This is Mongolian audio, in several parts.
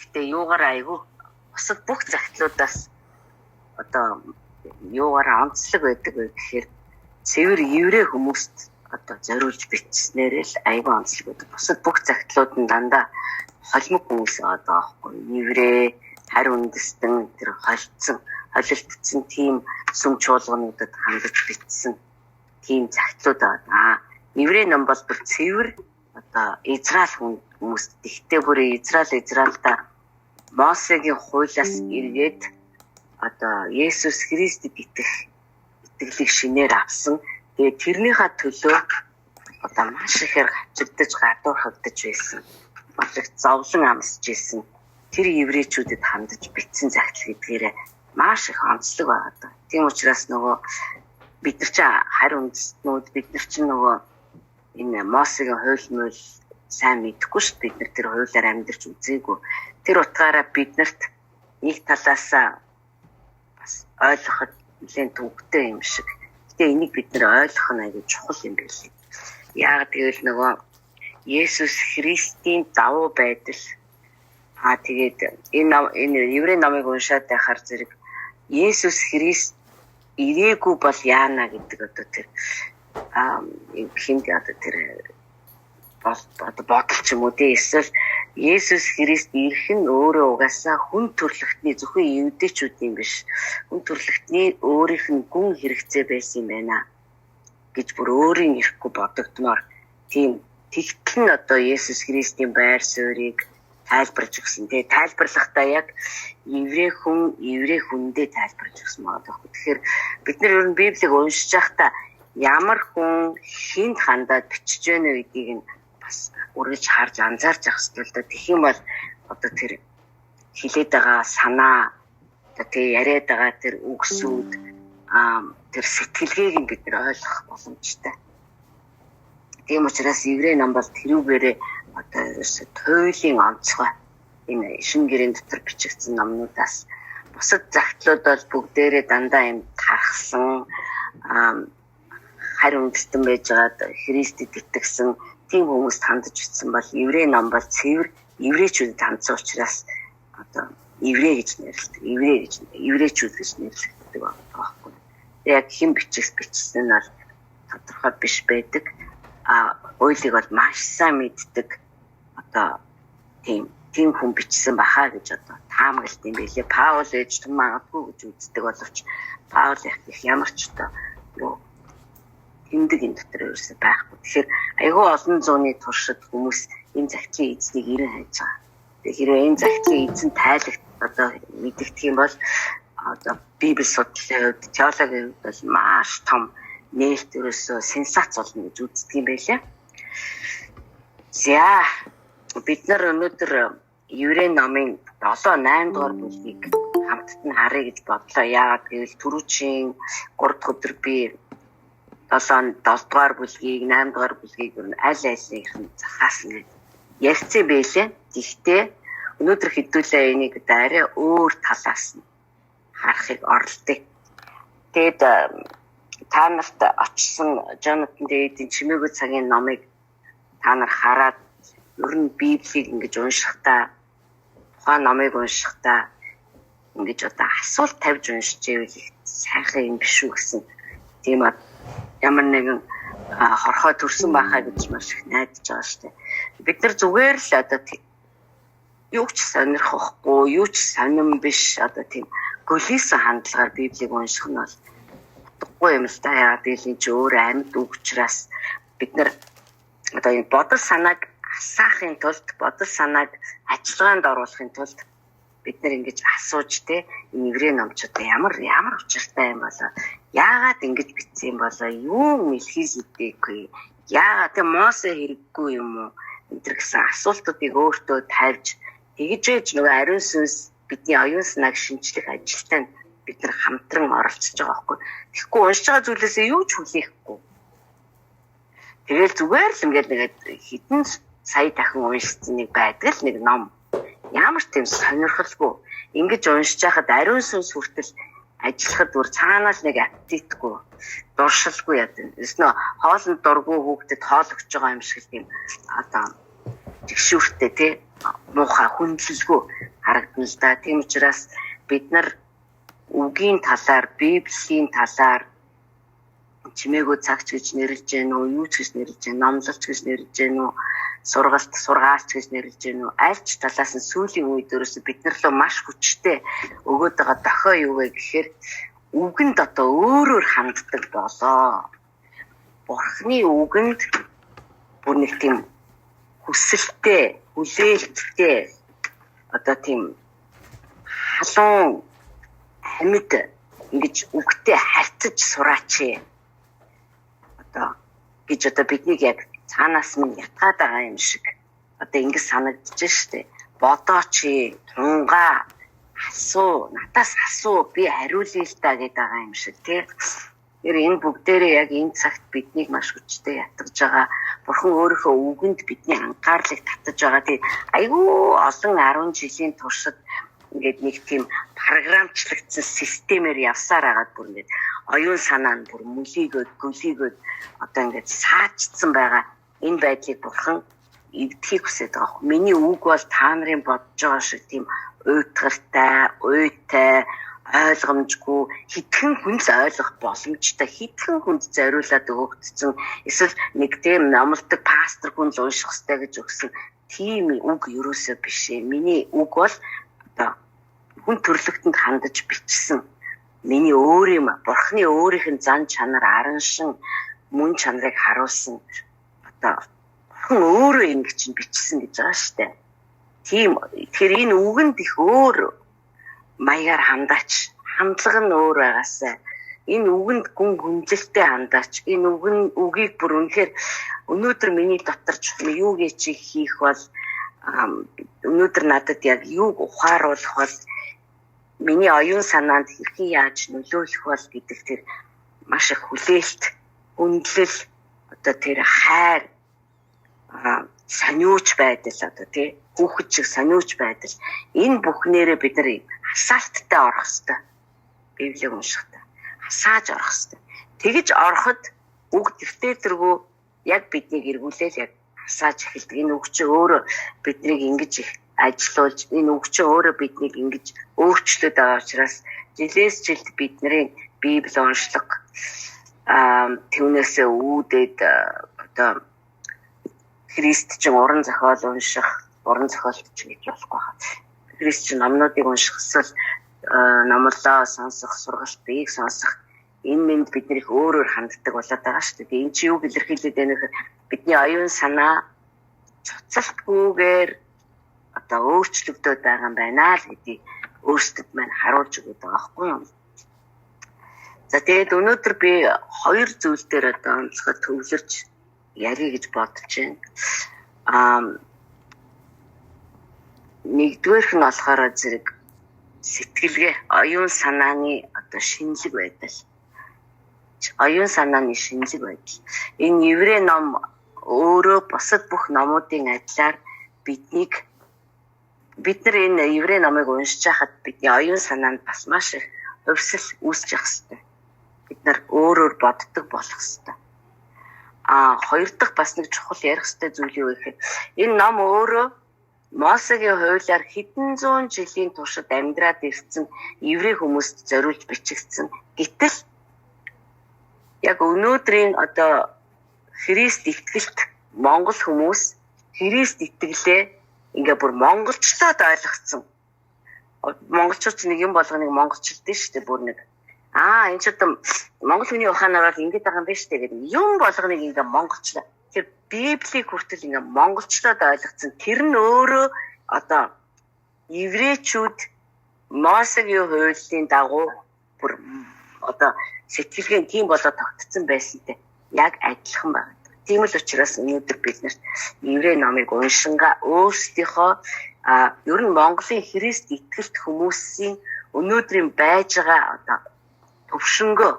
Гэтэ юугаар айгүй бусад бүх загтлуудаас одоо юугаар онцлог байдаг вэ гэхээр цэвэр еврей хүмүүст одоо зориулж бичснээр л айгүй онцлог байдаг. Бусад бүх загтлууд нь дандаа холимог хүмүүс одоо аахгүй еврей харь үндэстэн тэр холилдсон тийм сүм чуулгануудад хандаж бичсэн тийм загтлууд байна. Еврей ном бол бүр цэвэр одоо Израиль хүмүүст тэгтээ бүр Израильда Мосегийн хуулиас эргээд одоо Есүс Христэд итгэлийг шинээр авсан. Тэгээд тэрнийхээ төлөө одоо маш ихээр хавчигдаж гадуурхагдаж байсан. Маш их зовлон амсж байсан. Тэр еврейчүүдэд хандаж бичсэн загтал гэдгээрээ маш их онцлог байгаа. Тийм учраас нөгөө бид нар чинь харь үндэстнүүд бид нар чинь нөгөө энэ Мосегийн хууль мөл сайн мэдэхгүй шүү дээ. Бид нар тэр хуулиар амьдарч үзээгүй. Тэр утгаараа биднэрт нэг талаасаа бас ойлгоход нэлээд төвөгтэй юм шиг. Гэтэ энийг бид нар ойлгох нь аягүй чухал юм билээ. Яагаад гэвэл нөгөө Есүс Христийн давуу байдал тэгээд энэ еврей номыг уншаад байхаар зэрэг Есүс Христ ирээгүй бол яана гэдэг одоо тэр хинт одоо тэр бодол ч юм уу дээ. Эсвэл Есүс Христ ирэх нь өөрөө угаасаа хүн төрлөختний зөвхөн евдээчүүдийн биш. Хүн төрлөختний өөрийнх нь гүн хэрэгцээ байсан юм байна гэж бүр өөрийн ирэхгүй бодогдмоор тийм тэгтэл нь одоо Есүс Христийн байр суурийг тайлбарж өгсөн. Тэгээ тайлбарлахдаа яг еврей хүндээ тайлбарж өгсөн байгаа. Тэгэхээр бид нар ер нь Библийг уншиж байхдаа ямар хүн хинд хандаад бичиж байна гэдгийг нь бас үргэлж харж анзаарч явах хэрэгтэй л да. Тэгэх юм бол одоо тэр хилээд байгаа санаа одоо тэр яриад байгаа тэр үгсүүд тэр сэтгэлгээг нь бид нар ойлгох боломжтой. Тийм учраас еврей ном бол тэрүүгээрээ одоо ерөөсө туйлын онцгой энэ шинэ гэрийн дотор бичигдсэн номнуудаас бусад загтлууд бол бүгдээрээ дандаа юм тархсан харь үндэстэн байж байгаа Христэд итгэсэн тийм хүмүүст хандаж бичсэн бол еврей ном бол цэвэр еврейчүүдэд хандсан учраас одоо еврей гэж нэрлэдэг. Еврейчүүд гэж нэрлэдэг байхгүй. Яг хэн бичсэн нь бол тодорхой биш байдаг. Ойлыг бол маш сайн мэддэг одоо тийм хүн бичсэн бахаа гэж одоо таамаглалт юм билээ. Паул ээж түн магадгүй гэж үздэг боловч Паул их ямар ч одоо тэмдэг энэ дотор ерөөсөй байхгүй. Тэгэхээр айгүй олон зууны туршид хүмүүс энэ загтлын эзнийг ирэн хайж байгаа. Тэгэхээр хэрвээ энэ загтлын эзэн тайлагт одоо мэдэгдэх юм бол одоо Библи судлалын хувьд теологийн хувьд бол маш том нээлт ерөөсөө сенсац болно гэж үздэг юм байлаа. За бид нар өнөөдөр еврей номын 7-8 дугаар бүлгийг хамтд нь харъя гэж бодлоо. Яагаад гэвэл түрүүчийн 3 дахь өдөр би 7 дугаар бүлгийг 8 дугаар бүлгийг аль алийг нь захаасан гэж ярьсан байлээ. Гэхдээ өнөөдөр хэдүүлээ энийг арай өөр талаас нь харахыг оролдъё. Тэгэд та нарт очсон Джонатан Дэвидийн Чимээгүй цагийн номыг та нар хараад ер нь Библийг ингэж уншихдаа тухайн номыг уншихдаа ингэж одоо асуулт тавьж уншиж ивэл сайхан юм биш үү гэсэн тийм ямар нэгэн хорхоо төрсөн байхаа гэж маш их найдаж байгаа шүү дээ. Бид нар зүгээр л одоо юу ч сонирхохгүй, юу ч сонирн биш одоо тийм гөлийсэн хандлагаар Библийг унших нь бол утгагүй юм л та. Яагаад гэвэл энэ ч өөр амьд үг учраас бид нар одоо энэ бодол санааг асаахын тулд, бодол санааг ажиллагаанд оруулахын тулд бид нар ингэж асууж тэ энэ еврей номчууд ямар учиртай юм болоо, яагаад ингэж бичсэн юм болоо, юу Мелхизедекгүй, яагаад Мосе хэрэггүй юм уу энэ гэсэн асуултуудыг өөртөө тавьж тэгж ээж нөгөө ариун сүнс бидний оюун санааг шинжлэх ажилтанд бид нар хамтран оролцож байгаа байхгүй. Тэгэхгүй уншиж байгаа зүйлээсээ юу ч хүлээхгүй. Тэгэл зүгээр л ингээд хитэн сая дахин уншсан нэг байдаг л нэг ном. Ямар тийм сонирхолгүй. Ингэж уншиж байхад ариун сүнс хүртэл ажиллахад бүр цаанаас нэг аппетитгүй, дуршилгүй яадаг. Эсвэл хоолнд дургүй хүүхдэд хоол өгч байгаа юм шиг тийм одоо жигшүүртэй тий муухай хүндлэлгүй харагдана л да. Тийм учраас бид нар үгийн талаар, Библийн талаар чимээгөө цагч гэж нэрлэж гэнэ үү, юу ч гэж нэрлэж гэнэ, номлолч гэж нэрлэж гэнэ үү, сургаалч гэж нэрлэж гэнэ үү, аль ч талаас нь сүүлийн үед ерөөсө бид нар руу маш хүчтэй өгөөд байгаа дохио юу вэ гэхээр үгэнд одоо өөрөөр ханддаг болоо. Бурхны үгэнд бүр нэг тийм хүсэлтэй, хүлээлттэй одоо тийм халуун амьд ингэж үгтэй харьцаж сураач. Одоо гэж одоо биднийг яг цаанаас минь ятгаад байгаа юм шиг одоо ингэ санагдаж штэ. Бодооч, тунгаа, асуу, надаас асуу, би хариулъя л та гэдэг байгаа юм шиг тий. Тэр энэ бүгдээрээ яг энэ цагт биднийг маш хүчтэй ятгаж байгаа. Бурхан өөрийнхөө үгэнд бидний анхаарлыг татаж байгаа. Тий айгүй олон 10 жилийн туршид ингээд нэг тийм програмчлагдсан системээр явсаар агаад бүр ингээд оюун санаа нь бүр мөлийгөөд гөлийгөөд одоо ингээд саачсан байгаа энэ байдлыг бурхан эвдхийг хүсэж байгаа. Миний үг бол та нарын бодож байгаа шиг тийм уйтгартай, уйтай, ойлгомжгүй хитгэн хүнс ойлгох боломжтой хитгэн хүнд зориулаад өгөгдсөн эсвэл нэг тийм номлодог пастор хүн л унших хэрэгтэй гэж өгсөн тийм үг ерөөсөө биш ээ. Миний үг бол одоо хүн төрлөختөнд хандаж бичсэн миний өөр юм. Бурхны өөрийнх нь зан чанар, араншин, мөн чанарыг харуулсан одоо бурхан өөрөө ингэж чинь бичсэн гэж байгаа штэ. Тийм тэгэхээр энэ үгэнд их өөр маягаар хандаач. Хандлага нь өөр байгаасаа энэ үгэнд гүн хүндлэлтэй хандаач. Энэ үгийг бүр үнэхээр өнөөдөр миний дотор юу гэж хийх бол өнөөдөр надад яг юуг ухааруулах бол миний оюун санаанд хэрхэн яаж нөлөөлөх бол гэдэг тэр маш их хүлээлт, хүндлэл одоо тэр хайр сониуч байдал одоо тий хүүхэд шиг сониуч байдал энэ бүхнээрээ бид нар хасаалттай орох хэрэгтэй. Библийг уншихдаа хасааж орох хэрэгтэй. Тэгэж ороход үг дэвтэргүй яг биднийг эргүүлээл яг хасааж эхэлдэг. Энэ үг чи өөрөө биднийг ингэж их ажилуулж энэ үг чи өөрөө биднийг ингэж өөрчлөд байгаа учраас жилээс жилд бидний Библи уншлага түүнээсээ үүдээд одоо христчин уран зохиол унших, уран зохиолч гэж болохгүй хаа. Христчин номнуудыг унших эсвэл номлоо сонсох, сургалт биеийг сонсох энэ мэнд биднийх өөрөөр ханддаг болоод байгаа шүү дээ. Энэ чи юу илэрхийлээд байна вэ? Бидний оюун санаа цуцалтгүйгээр одоо өөрчлөгдөд байгаа юм байна л гэдгийг өөрсдөд маань харуулж өгöd байгаа байхгүй юу? За тэгээд өнөөдөр би хоёр зүйл дээр одоо онцгой төвлөрч ярих гэж бодож байна. Нэгдүгээрх нь болохоор зэрэг сэтгэлгээ, оюун санааны одоо шинжлэх байдал. Оюун санааны шинжлэх байдал. Энэ еврей ном өөрөө бусад бүх номуудын адилаар бид нар энэ еврей номыг уншиж байхад бидний оюун санаанд бас маш их хувьсэл үүсчих хэвээр. Бид нар өөрөөр боддог болох хэвээр. Хоёр дахь бас нэг чухал ярих хэвээр зүйл юу гэхээр энэ ном өөрөө Мосегийн хуулиар хэдэн зуун жилийн туршид амьдраад ирсэн еврей хүмүүст зориулж бичигдсэн. Гэтэл яг өнөөдрийн одоо Христ итгэлт Монгол хүмүүс Христ итгэлээ ингээ бүр монголчлоод ойлгоцсон. Монголчууд нэг юм болгоныг монголчилдээ шүү дээ бүр нэг. Энэ ч одоо монгол хүний ухаанаар ингэж байгаа юм байна шүү дээ гэдэг. Юм болгоныг ингээ монголчлаа. Тэр Библийг хүртэл ингээ монголчлоод ойлгоцсон. Тэр нь өөрөө одоо еврейчүүд Мосегийн хуулийн дагуу бүр одоо сэтгэлгээ тийм болоод тогтцсон байсантай яг адилхан байна. Тийм л учраас өнөөдөр бид нарт еврей номыг уншингаа өөрсдийнхөө ер нь Монголын Христ итгэлт хүмүүсийн өнөөдрийн байж байгаа одоо төвшнгөө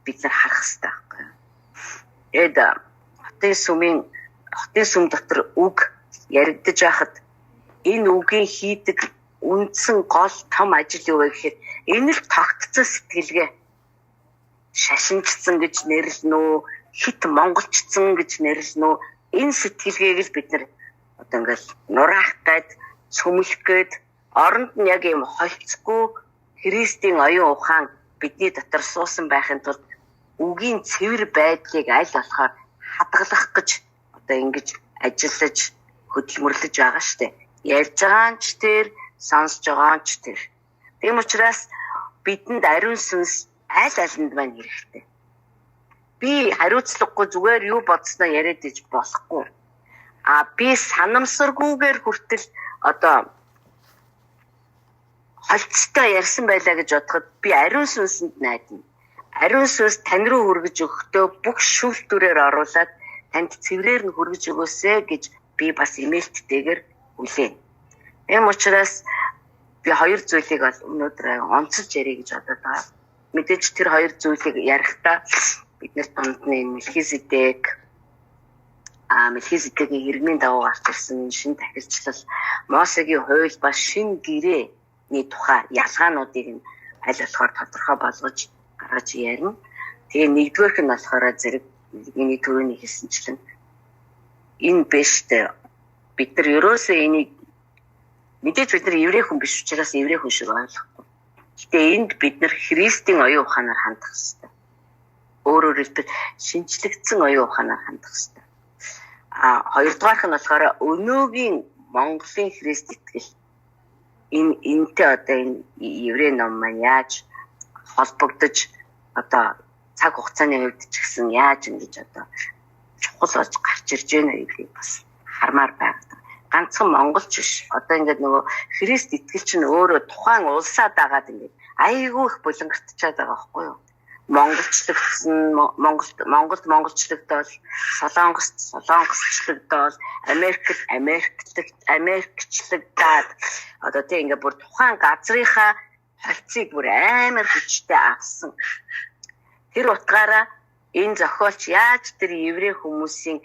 бид нар харах хэрэгтэй байхгүй. Эд хотын сүм дотор үг яригдж байхад энэ үгийн хийдэг үндсэн гол том ажил юу вэ гэхээр энэ л тогтцсон сэтгэлгээ шашинчсан гэж нэрлэнэ үү, хит монголчцсан гэж нэрлэнэ үү, энэ сэтгэлгээг л бид нар одоо ингээл нураах гээд цөмлөх гээд оронд нь яг юм холцгүй Христийн оюун ухаан бидний дотор суусан байхын тулд үгийн цэвэр байдлыг аль болохоор хадгалах гэж одоо ингэж ажиллаж хөдөлмөрлөж байгаа штэ. Ярьж байгаа нь ч тэр, сонсож байгаа нь ч тэр. Тийм учраас бидэнд ариун сүнс аль алинд маань хэрэгтэй. Би хариуцлагагүй зүгээр юу бодсноо яриад иж болохгүй. Би санамсаргүйгээр хүртэл одоо холцтой ярьсан байлаа гэж бодоход би ариун сүнсэнд найдана. Ариун сүнс тань руу хүргэж өгөхдөө бүх шүүлтүүрээр оруулаад танд цэврээр нь хүргэж өгөөсэй гэж би бас имэйлттэйгээр хүлээн. Ийм учраас би хоёр зүйлийг бол өнөөдөр онцолж ярих гэж бодоод байгаа. Мэдээж тэр хоёр зүйлийг ярихдаа бид нар дунд нь Мелхиседекийн иргэний дагуу гарч ирсэн шин тахилчлал, Мосегийн хууль ба шин гэрээний тухай ялгаануудыг аль болохоор тодорхой болгож гаргаж ярина. Тэгээ нэгдүгээрх нь болохоор зэрэг миний түрүүний хэлсэнчлэн энэ бэштэй бид нар ерөөсөө энийг мэдээж бид нар еврей хүн биш учраас еврей хүн шиг ойлгохгүй. Гэтэ энд бид нар Христийн оюун ухаанаар хандах хэрэгтэй. Өөрөөр хэлбэл шинжлэгдсэн оюун ухаанаар хандах хэрэгтэй. Хоёрдугаарх нь болохоор өнөөгийн Монголын Христ итгэл энэтэй одоо энэ еврей ном маань яаж холбогдож одоо цаг хугацааны хувьд ч гэсэн яаж ингэж одоо чухал болж гарч ирж байна гэдгийг бас хармаар байна. Ганцхан монголч биш. Одоо ингээд нөгөө Христ итгэл чинь өөрөө тухайн улсаад байгаад ингээд айгүй их булангартчаад байгаа байхгүй юу? Монголчлогдсон, Монголд монголчлогдол, солонгосчлогдол, Америкчлогдаад одоо тийм ингээд бүр тухайн газрынхаа холцыг бүр амар хүчтэй авсан. Тэр утгаараа энэ зохиолч яаж тэр еврей хүмүүсийн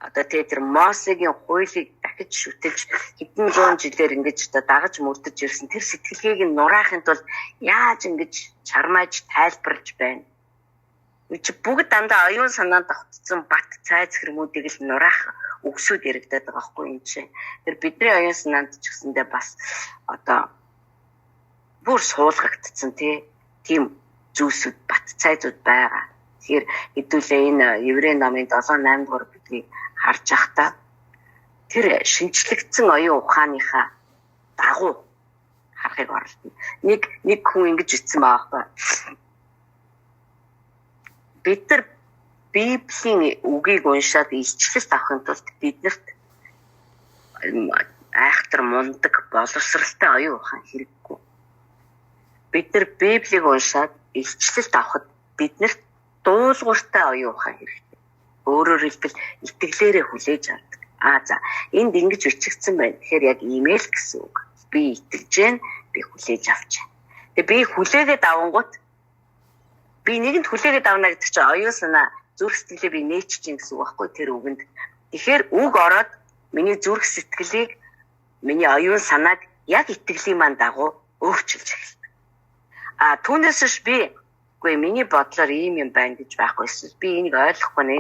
одоо тэр Мосегийн хуулийг дахиж шүтэлж хэдэн зуун жилээр ингэж одоо дагаж мөрдөж ирсэн тэр сэтгэлгээг нь нураахын тулд яаж ингэж чармааж тайлбарлаж байна. Үгүй бүгд дандаа оюун санаанд тогтсон бат цайз хэрмүүдийг л нураах өгсөд яригдаад байгаа байхгүй юм чинь. Тэр бидний оюун санаанд ч гэсэндээ бас одоо бүр суулгагдсан тийм зүйлсүүд бат цайзууд байгаа. Тэгэхээр хэдүүлээ энэ еврей номын 7-8 дугаар бүлгийг харж байхдаа тэр шинжлэгдсэн оюун ухааныхаа дагуу харахыг оролдоно. Нэг хүн ингэж ицсэн байгаа байхгүй. Бид нар Библийн үгийг уншаад илчлэлт авахын тулд биднэрт айхтар мундаг боловсралтай оюун ухаан хэрэггүй. Бид нар Библийг уншаад илчлэлт авахд биднэрт дуулууртай оюун ухаан хэрэгтэй. Өөрөөр хэлбэл итгэлээрээ хүлээж авдаг. За энд ингэж бичигдсэн байна. Тэгэхээр яг имэйл гэсэн үг. Би итгэж जैन, би хүлээж авч जैन. Тэгээ би хүлээгээд авангууд би нэгэнд хүлээгээд авна гэдэг чинь оюун санаа зүрх сэтгэлээ би нээчих чинь гэсэн үг байхгүй тэр үгэнд. Тэгэхээр үг ороод миний зүрх сэтгэлийг, миний оюун санааг яг итгэлийн маань дагуу өөрчилж эхэлдэг. Түүнээс биш би үгүй миний бодлоор ийм юм байна гэж байхгүй эсвэл би энийг ойлгохгүй нэ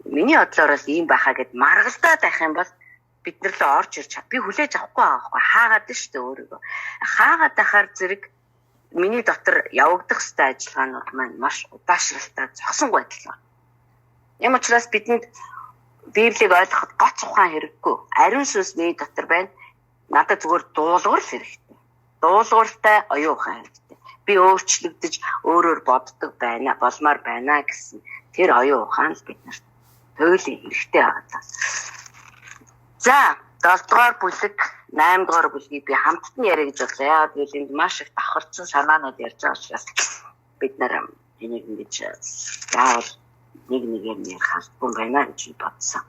миний бодлоор л ийм байхаа гэд маргалдаад байх юм бол бид нар л орж ирж би хүлээж авахгүй байгаа байхгүй хаагаад нь шүү дээ өөрийгөө. Хаагаад байхаар зэрэг миний дотор явагдах ёстой ажиллагаанууд маань маш удаашралтай зогсонгүй адилхан. Юм учраас бидэнд Библийг ойлгоход гоц ухаан хэрэггүй. Ариун сүнс миний дотор байна. Надад зүгээр дуулуурл хэрэгтэй. Дуулууртай оюун ухаан хэрэгтэй. Би өөрчлөгдөж өөрөөр боддог байна, болмоор байна гэсэн тэр оюун ухаан л биднэрт туйлын хэрэгтэй байгаа. За, 7 дугаар бүлэг, 8 дугаар бүлгийг би хамтд нь яриа гэж бодлоо. Яагаад гэвэл энд маш их давхарцсан санаанууд ярьж байгаа учраас бид нар энийг ингэж заавал нэг нэгээр нь ярих албагүй байна гэж бодсон.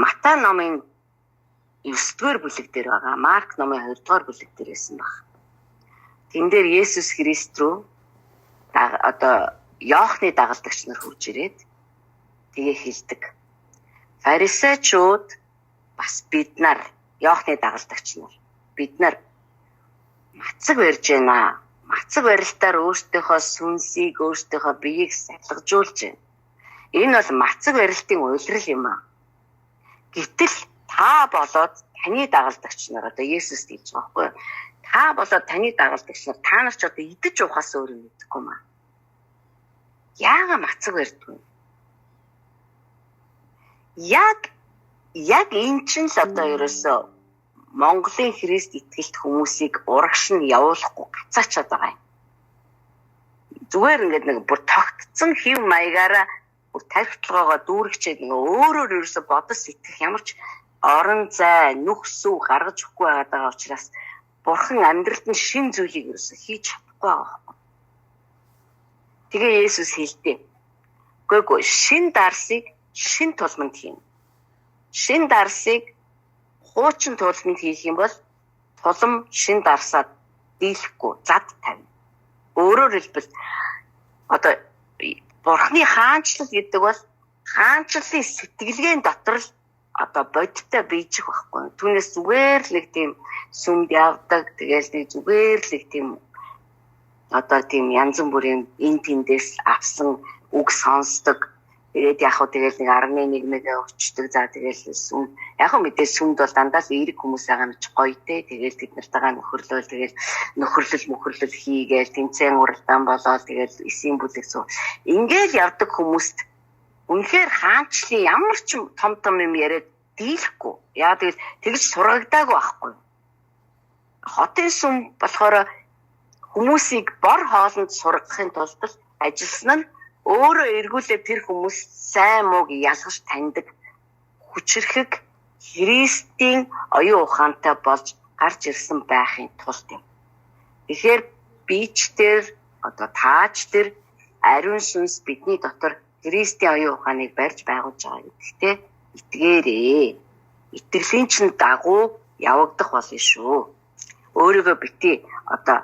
Матай номын 9-р бүлэг дээр байгаа. Марк номын 2-р бүлэг дээр байсан баг. Тэн дээр Есүс Христ рүү одоо Иохны дагалдагч нар хурж ирээд тэгээ хэлдэг. Фарисеучуд бас бид нар Иохны дагалдагч нар бид нар мацаг барьж байна. Мацаг барилтаар өөртөөхөө сүнсийг, өөртөөхөө биеийг сахилгажуулж байна. Энэ бол мацаг барилтын уйлрал юм аа. Гэтэл та болоод таны дагалдагч нар одоо Есүс гэж байгаа байхгүй юу? Та болоод таны дагалдагч нар та нар ч одоо идэж уухаас өөр юм мэдэхгүй маа. Яага мацаг ярьдгүй. Яг энэ чинь л одоо ерөөсөө Монголын Христ итгэлт хүмүүсийг урагш нь явуулахгүй гацаачаад байгаа юм. Зүгээр ингээд нэг бүр тогтцсон хэв маягаараа бүр тархитлагаага дүүргчээд нэг өөрөөр ерөөсө бодос сэтгэх ямар ч орон зай нүхсүү гаргаж өгөхгүй байгаа учраас Бурхан амьдралд нь шин зүйлийг ерөөсө хийж чадахгүй байгаа. Тэгээ Есүс хэлдэг. Үгүй шин дарсыг шин тулманд хийн. Шин дарсыг хуучин тулманд хийх юм бол тулам шин дарсаад дийлэхгүй зад тавина. Өөрөөр хэлбэл одоо Бурханы хаанчлал гэдэг бол хаанчлалын сэтгэлгээний дотор л одоо бодиттой бийжих байхгүй. Түүнээс зүгээр л нэг тийм сүмд явдаг, тэгэл нэг зүгээр л нэг тийм одоо тийм янз бүрийн эн тэндээс авсан үг сонсдог. Тэгээд яг хөө тэгэл нэг 11 мега өчтдөг. За тэгэл сүм яг хөө мэдээ сүмд бол дандаа л эерэг хүмүүс байгаа нь гоё те. Тэгэл тэд нартайгаа нөхөрлөл тэгэл нөхөрлөл хийгээл тэмцээн уралдаан болоод тэгэл эсийн бүлэгсүү. Ингээл явдаг хүмүүст үнэхээр хаанчлын ямар ч том юм яриад дийлэхгүй. Яа тэгэл тэгж сургагдаагүй байхгүй. Хотын сүм болохоор хүмүүсийг бор хоолнд сургахын тулд ажилласан нь өөрөө эргүүлээ тэр хүмүүс сайн мууг ялгаж таньдаг хүчрхэг Христийн оюун ухаантай болж гарч ирсэн байхын тулд юм. Тэгэхээр бич дээр одоо таач дээр ариун сүнс бидний дотор Христийн оюун ухааныг барьж байгуулж байгаа гэдэгтэй итгээрээ. Итгэлийн чинь дагуу явагдах болно шүү. Өөрийгөө бити одоо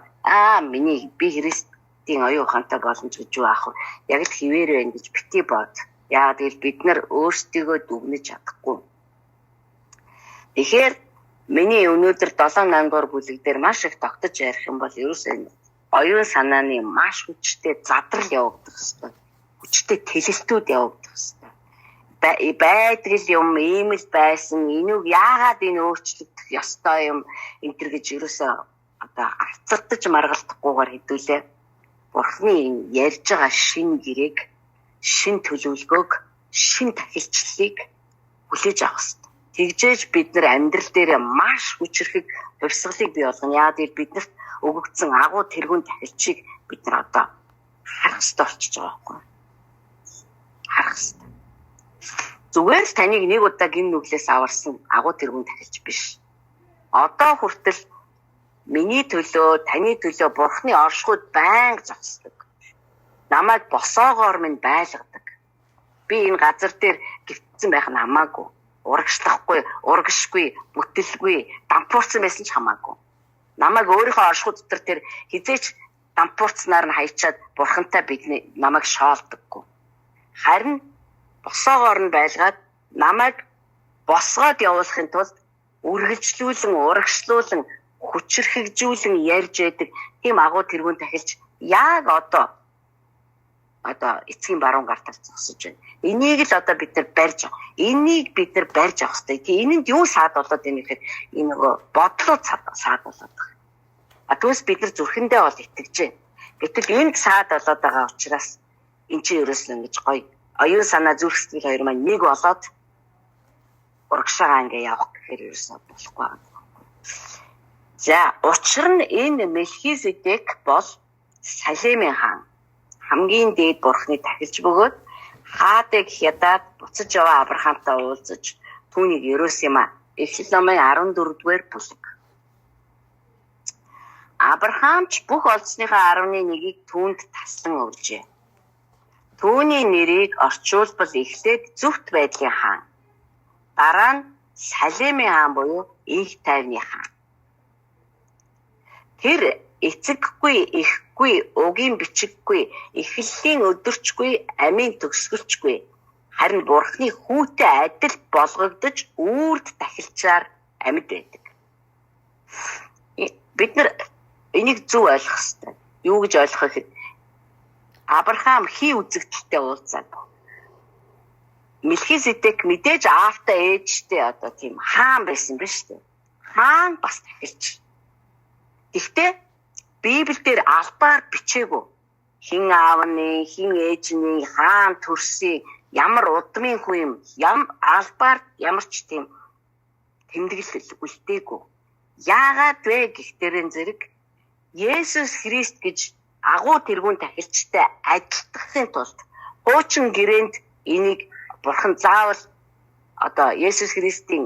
би Христийн оюун ухаантай боломж гэж юу аах вэ? Яг л хിവэр байна гэж бити бод. Яагаад гэвэл бид нар өөрсдийгөө дүгнэж чадахгүй. Тэгэхээр миний өнөөдөр 7-8 дугаар бүлэг дээр маш их тогтож ярих юм бол ерөөсөө оюун санааны маш хүчтэй задрал явагдах хэрэгтэй. Хүчтэй тэлэлтүүд явагдах хэрэгтэй. Байдгал юм ийм л байсан. Энийг яагаад энэ өөрчлөгдөх ёстой юм энэ төр гэж ерөөсөө одоо арцардаж маргалдахгүйгээр хэдүүлээ. Бурхны ярьж байгаа шин гэрээг, шин төлөвлөгөөг, шин тахилчлалыг хүлээж авах хэрэгтэй. Тэгжээж бид нар амьдрал дээр маш хүчрхэг хувьсгалыг бий болгоно. Яагаад гэвэл биднэрт өгөгдсөн агуу тэргуун тахилчийг бид нар одоо харах хэрэгтэй болчихж байгаа байхгүй. Харах хэрэгтэй. Зүгээр л таныг нэг удаа гин нүглээс аварсан агуу тэргуун тахилч биш. Одоо хүртэл миний төлөө, таны төлөө Бурхны оршихуйд байнга зогсдог. Намайг босоогоор минь байлгадаг. Би энэ газар дээр гівцсэн байх нь хамаагүй. Урагшлахгүй, урагшгүй, бүтэлгүй, дампуурсан байсан ч хамаагүй. Намайг өөрийнхөө оршихуй дотор тэр хизээч дампуурцнаар нь хайчаад Бурхантай бидний намайг шоолдоггүй. Харин босоогоор нь байлгаад намайг босгоод явуулахын тулд үргэлжлүүлэн, урагшлуулан, хүчрхэгжүүлэн ярьж байдаг тийм агуу тэргуун тахилч яг одоо эцгийн баруун гартал зогсож байна. Энийг л одоо бид нар барьж байгаа. Энийг бид нар барьж авах хэрэгтэй. Энэнд юу саад болоод байна гэхээр энэ нөгөө бодлоо саад болоод байгаа. Түүнээс бид нар зүрхэндээ бол итгэж байна. Гэтэл энд саад болоод байгаа учраас эн чинь ерөөсөө ингэж гоё. Оюун санаа зүрх сэтгэл хоёр маань нэг болоод урагшаагаа ингээ явах гэхээр ерөөсөө болохгүй байна. За, учир нь энэ Мелхизедек бол Салемын хаан. Хамгийн дээд Бурхны тахилч бөгөөд Хадыг хядаад буцаж яваа Авраамтай уулзаж түүнийг ерөөс юм а. Эхлэл номын 14-р бүлэг. Авраамч бүх олдсныхаа 11-ийг түүнд таслан өгжээ. Түүний нэрийг орчуулбал эхлээд зөвхт байдлын хаан. Дараа нь Салемын хаан буюу их тайвны хаан. Тэр эцэггүй, ихгүй, угийн бичиггүй, эхлэлийн өдөрчгүй, амийн төгсгөлчгүй. Харин Бурхны хүүтэй адил болгогдож үрд тахилчаар амьд байдаг. Бид нар энийг зөв ойлгох хэрэгтэй. Юу гэж ойлгох вэ? Авраам хий үзэгдэлтэй уулзаагүй. Мелхизедек мэдээж аавтай ээжтэй одоо тийм хаан байсан биз дээ. Хаан бас тахилч. Гэхдээ Библиэлд албаар бичээгүй. Хин аавны, хин ээжний, хаан төрсөн ямар удмын хүн юм албаар ямар ч тийм тэмдэглэл үлдээгүй. Яагаад вэ гэхтэрэн зэрэг Есүс Христ гэж агуу тэргүүн тахилчтай адилтгахын тулд хуучин гэрээнд энийг Бурхан заавал одоо Есүс Христийн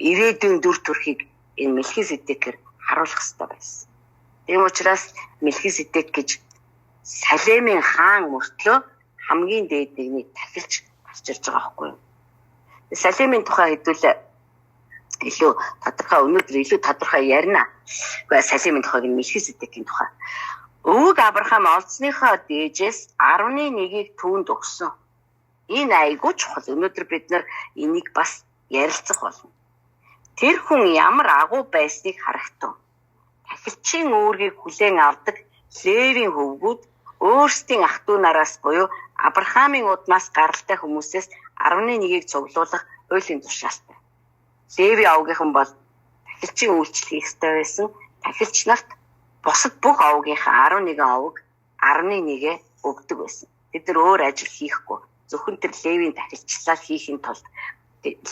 ирээдүйн дүр төрхийг энэ Мелхизедекээр харуулах хэрэгтэй байсан. Тийм учраас Мелхизедек гэж Салемын хаан мөртлөө хамгийн дээд нэгний тахилч гарч ирж байгаа байхгүй юу? Салемын тухай хэдүүл илүү тодорхой өнөөдөр илүү тодорхой ярина. Гэхдээ Салемын тухайг нь Мелхизедекийн тухай. Өвөг Авраам олдсныхоо дээжээс 11-ийг түүнд өгсөн. Энэ айгүй чухал. Өнөөдөр бид нар энийг бас ярилцах болно. Тэр хүн ямар агуу байсныг харагтун. Тахилчийн үүргийг хүлээн авдаг Левийн хөвгүүд өөрсдийн ах トゥ нараас буюу Авраамийн удмаас гаралтай хүмүүсээс 11-ийг цуглуулах хуулийн тушаалтай. Леви авгийнхан бол тахилчийн үйлчлэл хийх ёстой байсан. Тахилч нарт бусад бүх авгийнхаа 11 авг 11-гээ өгдөг байсан. Тэд нар өөр ажил хийхгүй. Зөвхөн тэр Левийн тахилчлал хийхин тулд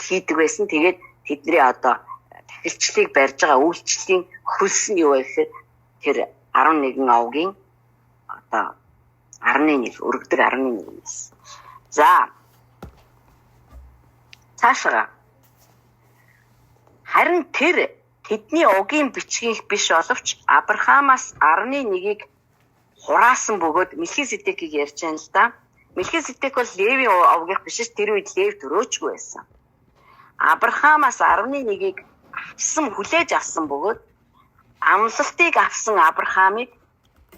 хийдэг байсан. Тэгээд тэдний одоо тахилчлыг барьж байгаа үйлчлэлийн хөлс нь юу вэ гэхээр тэр 11 авгийн одоо 11 өргөдөр 11 юмс. За. Цаашаа. Харин тэр тэдний угийн бичгийг биш боловч Авраамаас 11-ийг хураасан бөгөөд Мелхизедекийг ярьж байна л да. Мелхизедек бол Левийн авгийнх биш ш тэр үед Лев төрөөчгүй байсан. Авраамаас 11-ийг хүлээж авсан бөгөөд амлалтыг авсан Авраамыг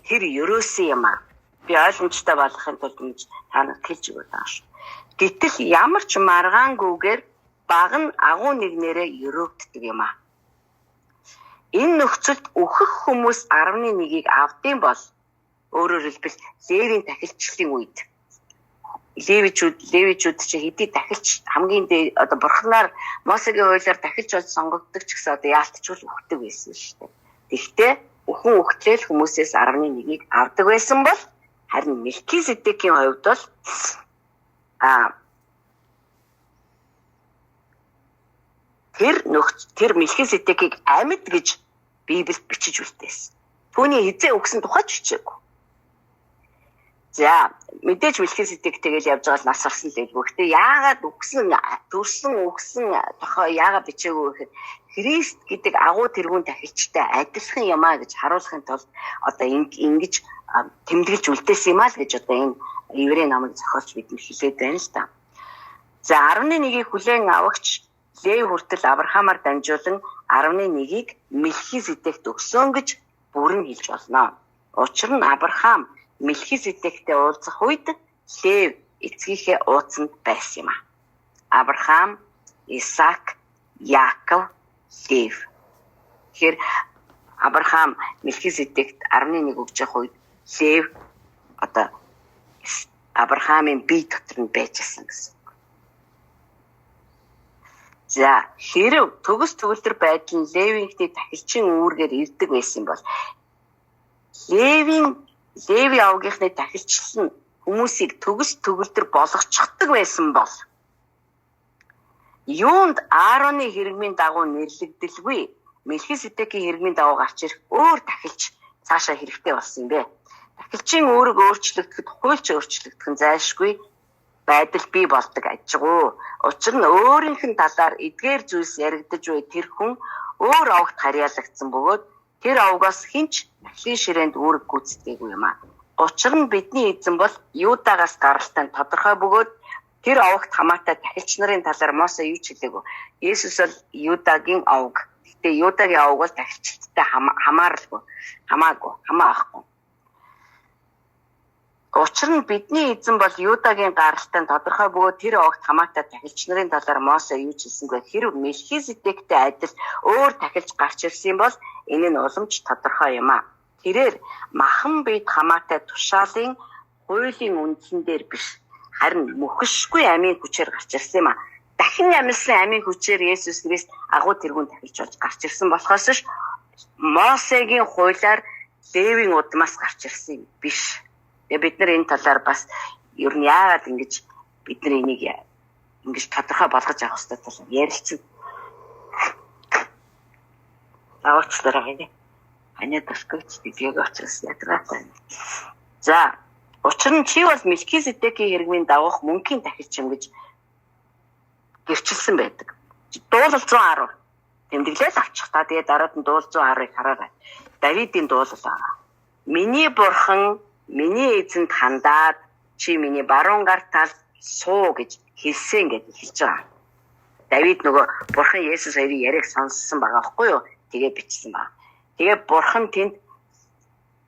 тэр ерөөсөн юм аа. Би ойлгомжтой болгохын тулд ингэж танад хэлж өгöd байгаа шүү. Гэтэл ямар ч маргаангүйгээр баг нь агуу нэгнээрээ ерөөгддөг юм аа. Энэ нөхцөлд өөхөх хүмүүс 11-ийг авдсан бол өөрөөр хэлбэл Левийн тахилчлалын үед Левичүүд чи хэдий тахилч хамгийн одоо бурхнаар Мосегийн хуулиар тахилч болж сонгогддог ч гэсэн одоо яалтчгүй өгдөг байсан шүү дээ. Гэхдээ өхөн өгтлөл хүмүүсээс 11-ийг авдаг байсан бол харин Мелхизедекийн хувьд бол тэр Мелхизедекийг амьд гэж Библиэд бичиж үлдээсэн. Түүний хизээ өгсөн тухайч хичээгүй. За мэдээж Мелхизедек тэгэл явж байгаа л нас орсон л байлгүй. Гэтэ яагаад төрсөн тухай яагаад бичээгүй гэхээр Христ гэдэг агуу тэргүүн тахилчтай адилхан юм а гэж харуулахын тулд одоо ингэж тэмдэглэж үлдээсэн юм а л гэж одоо энэ еврей намыг зохиолч бидэнд хэлээд байна л да. За 11-ийг хүлээн авагч Лев хүртэл Авраамаар дамжуулан 11-ийг Мелхизедект өгсөн гэж бүрэн хэлж болно. Учир нь Авраам Мелхизедектэй уулзах үед Лев эцгийнхээ ууцанд байсан юм а. Авраам, Исаак, Яаков, Лев. Тэгэхээр Авраам Мелхизедект 11 өгж явах үед Лев одоо Авраамын бие дотор нь байжсэн гэсэн. За хэрв төгс төгөлдөр байдал нь Левийнхтэй тахилчийн үүргээр ирдэг байсан бол Леви авгийнхны тахилчлал нь хүмүүсийг төгс төгөлдөр болгочихдаг байсан бол юунд Аароны хэрэгмийн дагуу нэрлэгдэлгүй Мелхизедекийн хэрэгмийн дагуу гарч ирэх өөр тахилч цаашаа хэрэгтэй болсон юм бэ. Тахилчийн үүрэг өөрчлөгдөхөд хуульч өөрчлөгдөх нь зайлшгүй байдал бий болдог ажгүй. Учир нь өөрийнх нь талаар эдгээр зүйлс яригдаж буй тэр хүн өөр авгт харьяалагдсан бөгөөд тэр авгаас хинч тахилын ширээнд үүрэг гүйцэтгэгээгүй юм а. Учир нь бидний эзэн бол Юдагаас гаралтай тодорхой бөгөөд тэр авгт хамаатай тахилч нарын талаар Мосе юу ч хэлээгүй. Есүс бол Юдагийн авг. Гэтэ Юдагийн авг бол тахилчтай хамаагүй. Учир нь бидний эзэн бол Юдагийн гаралтай тодорхой бөгөөд тэр авгт хамаатай тахилч нарын талаар Мосе юу ч хэлсэнгүй. Хэрв Мелхизедектэй адил өөр тахилч гарч ирсэн бол энэ нь уламж тодорхой юм а. Тэрээр махан бие хамаатай тушаалын хуулийн үндсэн дээр биш харин мөхөшгүй амийн хүчээр гарч ирсэн юм а. Дахин амьсан амийн хүчээр Есүс Христ агуу тэргүүн тахилж болж гарч ирсэн болохоос ш Мосегийн хуулиар Левийн удмаас гарч ирсэн юм биш. Тэгээ бид нар энэ талаар бас ер нь яагаад ингэж бид нар энийг ингэж тодорхой болгож авах хэрэгтэй талаар ярилцсан. Аваачлаараа гинэ. Аня тасгч биег очсон ядгатай. За, учир нь чи бол Мелкизедекийн хэрэгмийн дагуух мөнхийн тахилч юм гэж гэрчилсэн байдаг. Дуул 110 тэмдэглэл авчих та. Тэгээ дараад нь дуул 110-ыг хараарай. Давидын дуул байгаа. Миний бурхан миний эзэнд хандаад чи миний баруун гар тал суу гэж хэлсэн гэж хэлж байгаа. Давид нөгөө бурхан Есүс хоёрын яриаг сонссон байгаа байхгүй юу? Тэгээ бичсэн байна. Тэгээ бурхан тэнд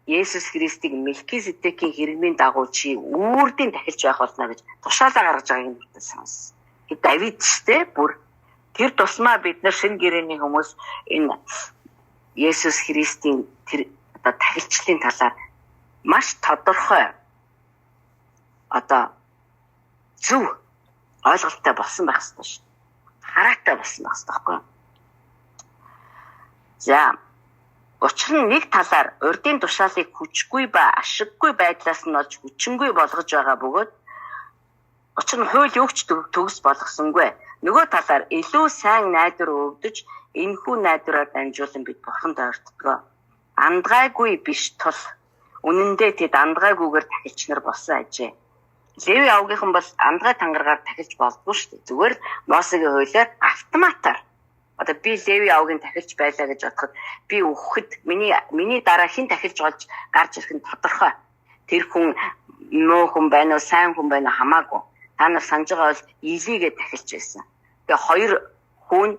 Есүс Христийг Мелкизедекийн хэрэгмийн дагуу чи үрдийн тахилч байх болно гэж тушаалаа гаргаж байгааг нь сонссон. Давид ч бүр тэр тусмаа бид нар шинэ гэрээний хүмүүс энэ Есүс Христийн тэр тахилчлалын талаар маш тодорхой зөв ойлголттой болсон байх ёстой шүү. Хараатай болсон байх ёстой байхгүй юу? За, учир нь нэг талаар урдын тушаалыг хүчгүй ба ашиггүй байдлаас нь олж хүчингүй болгож байгаа бөгөөд учир нь хууль юугч төгс болгосонгүй. Нөгөө талаар илүү сайн найдвар өгдөж энэхүү найдвараар дамжуулан бид бурханд ойртдгоо. Андгайгүй биш тул үнэн дээр тэд андгайгүйгээр тахилч нар болсон ажээ. Леви авгийнхан бол андгай тангаргаар тахилж болдгоо шүү дээ. Зүгээр Мосегийн хуулиар автоматар би Леви авгийн тахилч байлаа гэж бодоход би өгөхөд миний дараа хэн тахилж болж гарч ирэх нь тодорхой. Тэр хүн муу хүн байна уу, сайн хүн байна уу хамаагүй. Та нар санаж байгаа бол Илигээ тахилж байсан. Тэгээ хоёр хүн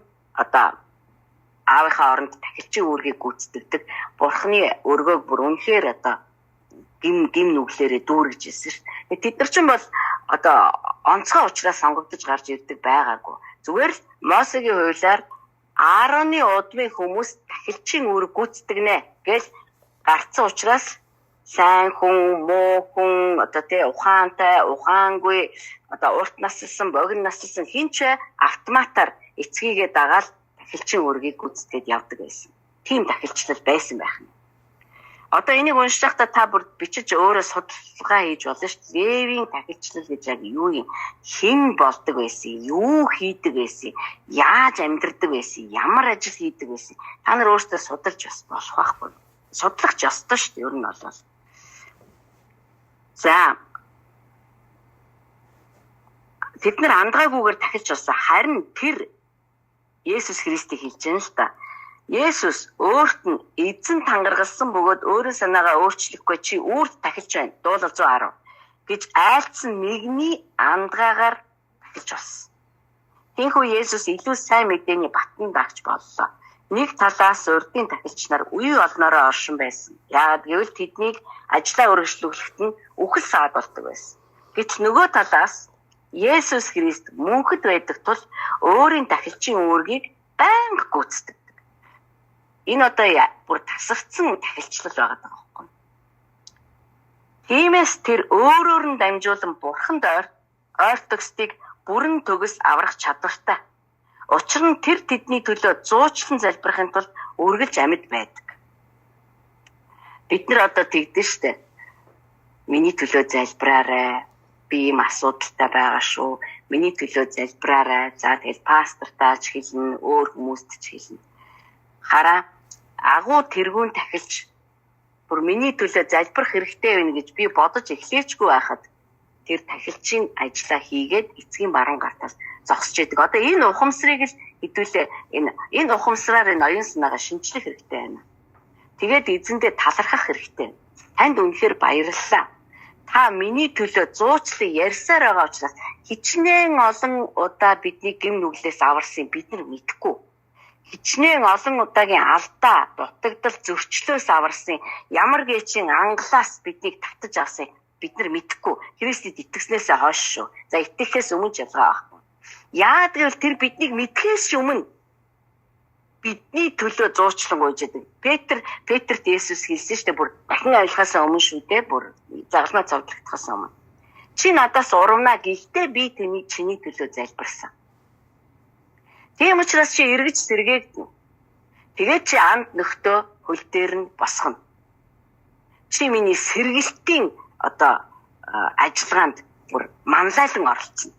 аавынхаа оронд тахилчийн үүргийг гүйцэтгэдэг. Бурхны өргөөг бүр үнэхээр гим нүглээрээ дүүргэж ирсэн шүү дээ. Тэд нар ч бол онцгой учраас сонгогдож гарч ирдэг байгаагүй. Зүгээр л Мосегийн хуулиар Аароны удмын хүмүүс тахилчийн үүрэг гүйцэтгэнэ гэж гарцсан учраас сайн хүн, муу хүн, ухаантай, ухаангүй, урт нассан, богино нассан хинч автоматар эцгийгээ дагаад тахилчийн үүргийг гүйцэтгээд явдаг байсан. Тийм тахилчлал байсан байх нь. Энийг уншиж байхдаа та бүр бичиж өөрөө судалгаа хийж болно шүү дээ. Левийн тахилчлал гэж яг юу юм? Хэн болдог байсан? Юу хийдэг байсан? Яаж амьдардаг байсан? Ямар ажил хийдэг байсан? Та нар өөрсдөө судалж болох байхгүй. Судлах ч ёстой шүү дээ. Ер нь бол. За. Тэд нар андгайгүйгээр тахилж болсон. Харин тэр Есүс Христийг хэлж байна л та. Есүс өөрт нь эзэн тангаргалсан бөгөөд өөрөө санаагаа өөрчлөхгүй чи үрд тахилч байна. Дуул 110 гэж айлцсан нэгний андгаагаар тахилж болсон. Тиймээс Есүс илүү сайн мэдээний батны дагч боллоо. Нэг талаас урдын тахилч нар үе олноороо оршин байсан. Яагаад гэвэл тэднийг ажлаа үргэлжлүүлэхэд нь үхэл саад болдог байсан. Гэвч нөгөө талаас Есүс Христ мөнхөд байдаг тул өөрийн тахилчийн үүргийг байнга гүйцэтгэв. Энэ бүр тасарсан тахилчлал байгаа даа байхгүй. Тиймээс тэр өөрөөр нь дамжуулан бурханд ойртогсдыг бүрэн төгс аврах чадвартай. Учир нь тэр тэдний төлөө зуучлан залбирахын тулд үргэлж амьд байдаг. Бид нар тэгдэж штэ. Миний төлөө залбираарай. Би ийм асуудалтай байгаа шүү. Миний төлөө залбираарай. За тэгэл пастортаач хэлнэ, өөр хүмүүст ч хэлнэ. Хараа агуу тэргүүн тахилч бүр миний төлөө залбирах хэрэгтэй байна гэж би бодож эхлэжгүй байхад тэр тахилчийн ажлаа хийгээд эцгийн баруун гартаас зогсож идэг. Энэ ухамсарыг л хэдүүлээ энэ ухамсараар энэ оюун санаагаа шинжлэх хэрэгтэй байна. Тэгээд эзэндээ талархах хэрэгтэй. Танд үнэхээр баярлалаа. Та миний төлөө зуучлан ярьсаар байгаа учраас хичнээн олон удаа бидний гэм нүглээс аварсан бид нар мэдэхгүй. Хичнээн олон удаагийн алдаа, дутагдал, зөрчлөөс аварсан ямар гэчийн ангалаас биднийг татаж авсан бид нар мэдэхгүй. Христэд итгэснээсээ хойш шүү. За итгэхээс өмнө ч ялгаа байхгүй. Яагаад гэвэл тэр биднийг мэдхээс өмнө бидний төлөө зуучлан гуйж байдаг. Петрт Есүс хэлсэн шүү дээ бүр дахин ойлгохоос өмнө шүү дээ бүр загалмай цовдлогдохоос өмнө. Чи надаас урвна гэхдээ би чиний төлөө залбирсан. Тийм учраас чи эргэж сэргээгдэн. Тэгээд чи анд нөхдөө хөл дээр нь босгоно. Чи миний сэргэлтийн ажиллагаанд бүр манлайлан оролцсон.